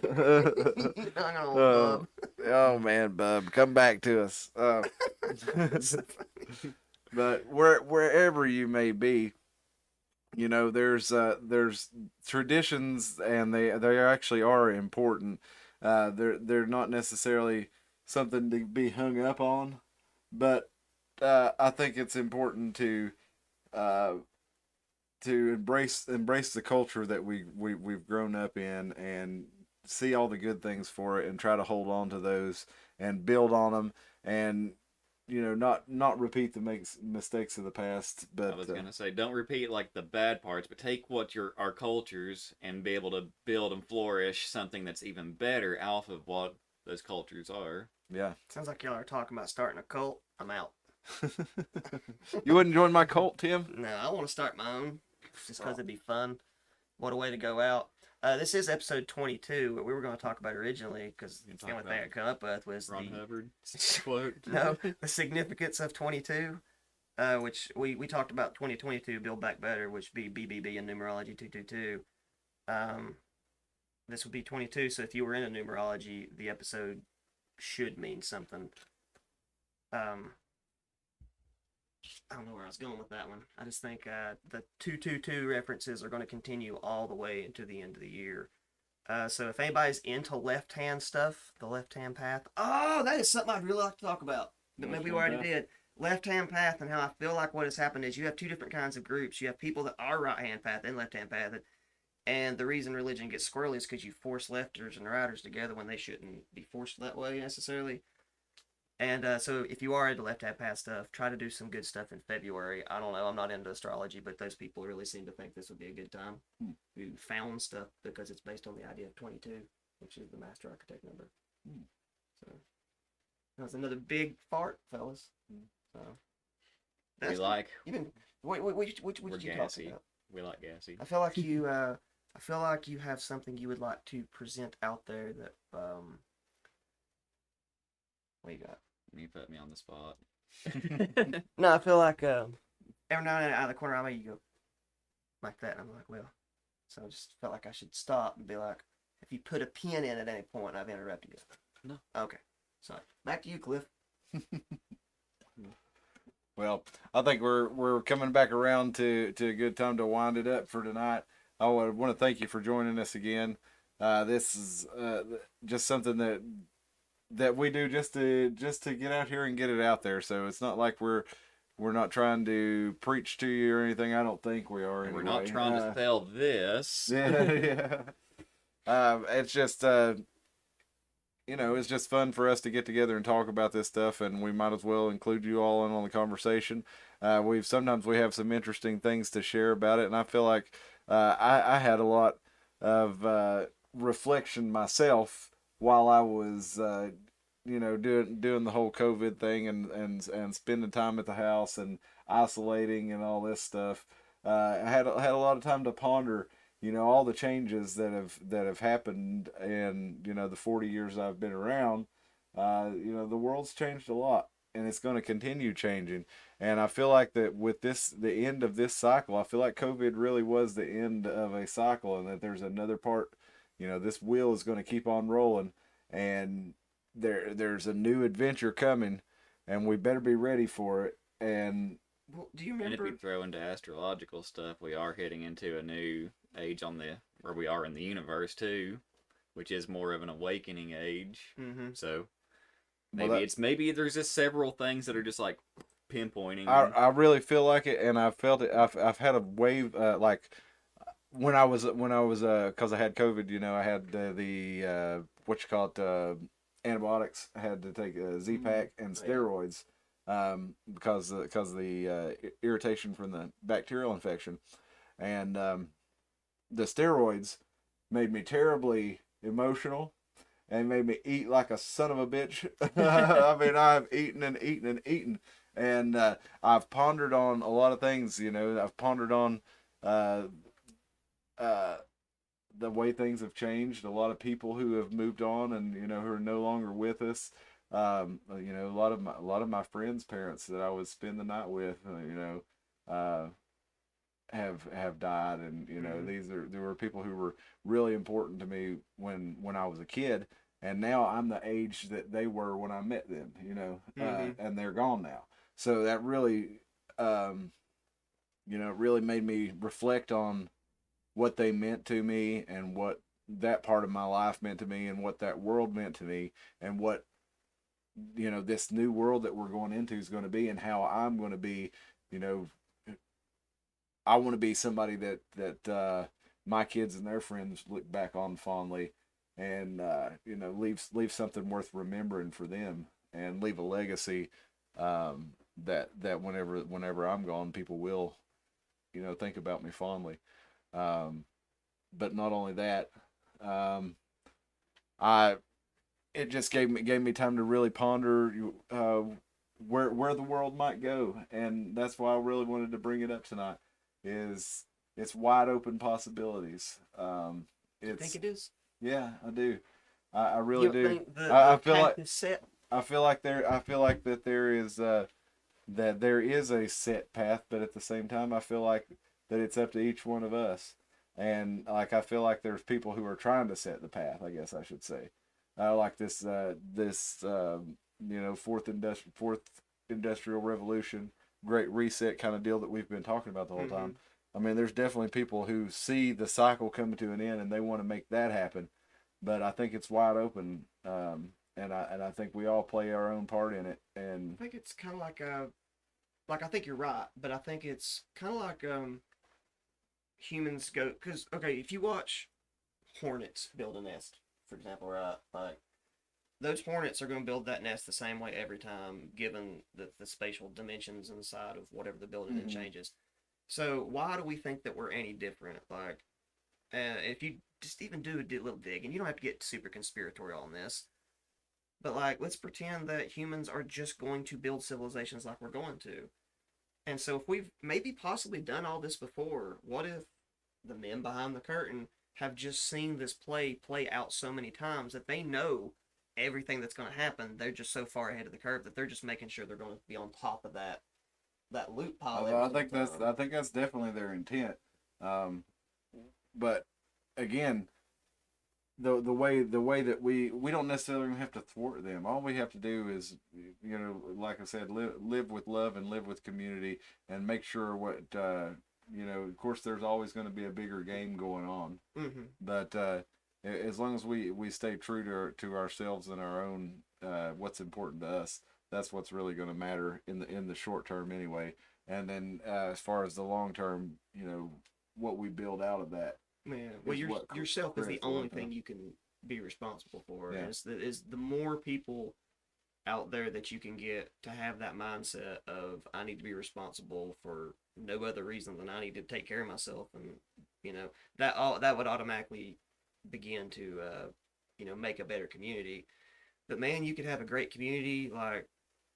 Oh man, Bub, come back to us. But wherever you may be. There's traditions, and they actually are important. They're not necessarily something to be hung up on, but I think it's important to embrace the culture that we've grown up in and see all the good things for it and try to hold on to those and build on them and not repeat the mistakes of the past. But I was gonna say, don't repeat like the bad parts, but take what our cultures and be able to build and flourish something that's even better off of what those cultures are. Yeah. Sounds like y'all are talking about starting a cult. I'm out. You wouldn't join my cult, Tim? No, I want to start my own, just because it'd be fun. What a way to go out. This is episode 22. What we were going to talk about originally, because the only thing I come up with was Ron Hubbard quote. No, the significance of 22, which we talked about 2022, Build Back Better, which would be BBB in numerology 222. This would be 22, so if you were into numerology, the episode should mean something. I don't know where I was going with that one. I just think the 222 references are going to continue all the way into the end of the year. So if anybody's into left-hand stuff, the left-hand path, that is something I'd really like to talk about. But maybe we already did. Left-hand path, and how I feel like what has happened is you have two different kinds of groups. You have people that are right-hand path and left-hand path. And the reason religion gets squirrely is because you force lefters and righters together when they shouldn't be forced that way necessarily. And so if you are into left-hand path stuff, try to do some good stuff in February. I don't know, I'm not into astrology, but those people really seem to think this would be a good time. Who found stuff because it's based on the idea of 22, which is the master architect number. So that was another big fart, fellas. So We like. You've been what We're did you talk gassy. about? We like gassy. I feel like you I feel like you have something you would like to present out there that What you got? You put me on the spot. No, I feel like every now and then out of the corner of my eye, you go like that. And I'm like, well, so I just felt like I should stop and be like, if you put a pin in at any point, I've interrupted you. No. Okay. Sorry. Back to you, Cliff. Well, I think we're coming back around to a good time to wind it up for tonight. I want to thank you for joining us again. This is just something that we do just to get out here and get it out there. So it's not like we're not trying to preach to you or anything. I don't think we are. And we're anyway. not trying to sell this. Yeah. It's just it's just fun for us to get together and talk about this stuff, and we might as well include you all in on the conversation. Sometimes we have some interesting things to share about it, and I feel like I had a lot of reflection myself while I was doing the whole COVID thing and spending time at the house and isolating and all this stuff. I had a lot of time to ponder all the changes that have happened in the 40 years I've been around. The world's changed a lot, and it's going to continue changing. And I feel like that with the end of this cycle, I feel like COVID really was the end of a cycle, and that there's another part. This wheel is going to keep on rolling, and there's a new adventure coming, and we better be ready for it. And Well, do you And if remember? you throw into astrological stuff, we are heading into a new age where we are in the universe too, which is more of an awakening age. Mm-hmm. So Well, maybe there's just several things that are just like pinpointing. I really feel like it, and I felt it. I've had a wave like when I was because I had COVID. I had the what you call it antibiotics. I had to take a Z-Pack and steroids because of the irritation from the bacterial infection, and the steroids made me terribly emotional and made me eat like a son of a bitch. I mean, I've eaten and eaten and eaten. And I've pondered on a lot of things, I've pondered on the way things have changed. A lot of people who have moved on and, who are no longer with us. A lot of my friends' parents that I would spend the night with, have died, and there were people who were really important to me when I was a kid, and now I'm the age that they were when I met them, and they're gone now. So that really, it really made me reflect on what they meant to me and what that part of my life meant to me and what that world meant to me and what, this new world that we're going into is going to be and how I'm going to be, I want to be somebody that my kids and their friends look back on fondly and, leave something worth remembering for them and leave a legacy that whenever I'm gone, people will, think about me fondly. But not only that, it just gave me time to really ponder where the world might go, and that's why I really wanted to bring it up tonight. It's wide open possibilities. You think it is? Yeah, I do. I really You do. think the I feel path like is set? I feel like that there is a set path, but at the same time, I feel like that it's up to each one of us. And like I feel like there's people who are trying to set the path, I guess I should say. Like this fourth industrial revolution, Great Reset kind of deal that we've been talking about the whole time. I mean, there's definitely people who see the cycle coming to an end and they want to make that happen. But I think it's wide open, and I think we all play our own part in it. And I think it's kind of like I think you're right, but I think it's kind of like humans go, because okay, if you watch hornets build a nest, for example, right, like those hornets are going to build that nest the same way every time, given the spatial dimensions inside of whatever the building it changes. So why do we think that we're any different? Like, if you just even do a little dig, and you don't have to get super conspiratorial on this, but like, let's pretend that humans are just going to build civilizations like we're going to. And so if we've maybe possibly done all this before, what if the men behind the curtain have just seen this play out so many times that they know everything that's going to happen. They're just so far ahead of the curve that they're just making sure they're going to be on top of that loot pile. I think that's definitely their intent. But again, the way that we don't necessarily have to thwart them. All we have to do is, you know, like I said, live with love and live with community, and make sure what you know. Of course, there's always going to be a bigger game going on, but as long as we stay true to ourselves and our own what's important to us, that's what's really going to matter in the short term anyway. And then as far as the long term, you know, what we build out of that. Yeah, well, yourself is the only thing you can be responsible for. Yeah. Is the more people out there that you can get to have that mindset of, I need to be responsible for no other reason than I need to take care of myself, and you know that would automatically begin to you know, make a better community. But man, you could have a great community, like,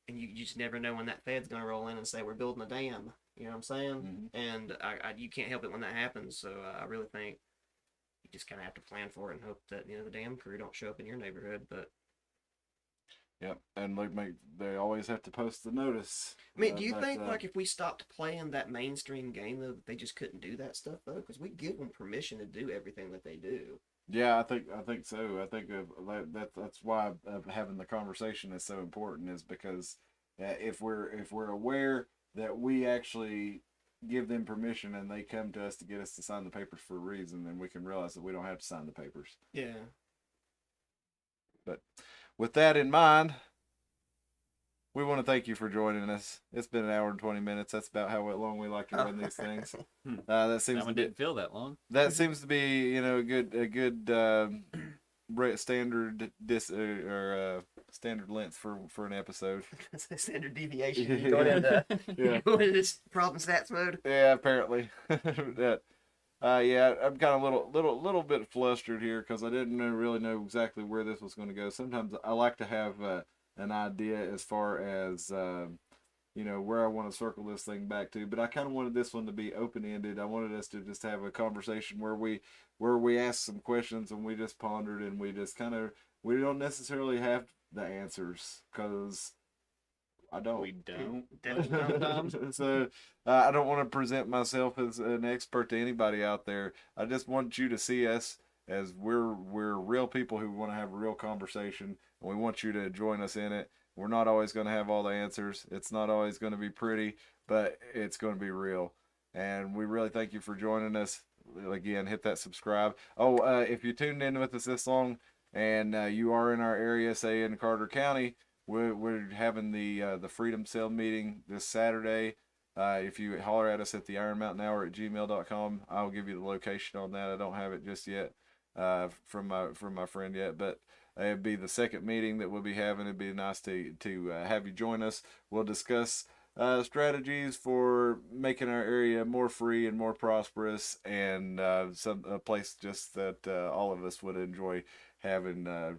and you just never know when that Fed's gonna roll in and say we're building a dam. You know what I'm saying? And you can't help it when that happens. So I really think you just kind of have to plan for it and hope that, you know, the dam crew don't show up in your neighborhood. But yep, and they always have to post the notice. I mean, do you think like if we stopped playing that mainstream game though, they just couldn't do that stuff though? Because we give them permission to do everything that they do. Yeah, I think so. I think that's why having the conversation is so important, is because if we're aware that we actually give them permission and they come to us to get us to sign the papers for a reason, then we can realize that we don't have to sign the papers. Yeah. But with that in mind, we want to thank you for joining us. It's been 1 hour and 20 minutes. That's about how long we like to run these things. That seems That one didn't feel that long. That seems to be, you know, a good standard standard length for an episode. That's a standard deviation. Going into going into this problem stats mode. Yeah, apparently. Yeah, I'm kind of little bit flustered here because I didn't really know exactly where this was going to go. Sometimes I like to have an idea as far as you know, where I want to circle this thing back to, but I kind of wanted this one to be open-ended. I wanted us to just have a conversation where we asked some questions and we just pondered, and we just we don't necessarily have the answers, because I don't. We don't. Definitely. So I don't want to present myself as an expert to anybody out there. I just want you to see us as we're real people who want to have a real conversation, and we want you to join us in it. We're not always going to have all the answers. It's not always going to be pretty, but it's going to be real. And we really thank you for joining us. Again, hit that subscribe. Oh, if you tuned in with us this long and you are in our area, say in Carter County, we're having the Freedom Cell meeting this Saturday. If you holler at us at theironmountainhour@gmail.com, I'll give you the location on that. I don't have it just yet from my friend yet, but it'd be the second meeting that we'll be having. It'd be nice to have you join us. We'll discuss strategies for making our area more free and more prosperous, and a place just that all of us would enjoy having a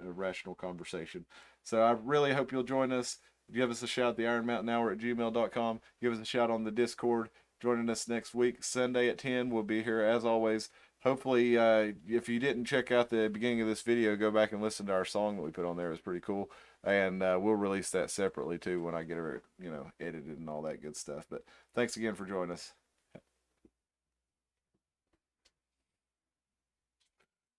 rational conversation. So I really hope you'll join us. Give us a shout at theironmountainhour@gmail.com. Give us a shout on the Discord. Joining us next week, Sunday at 10. We'll be here as always. Hopefully, if you didn't check out the beginning of this video, go back and listen to our song that we put on there. It was pretty cool. And we'll release that separately too when I get it, you know, edited and all that good stuff. But thanks again for joining us.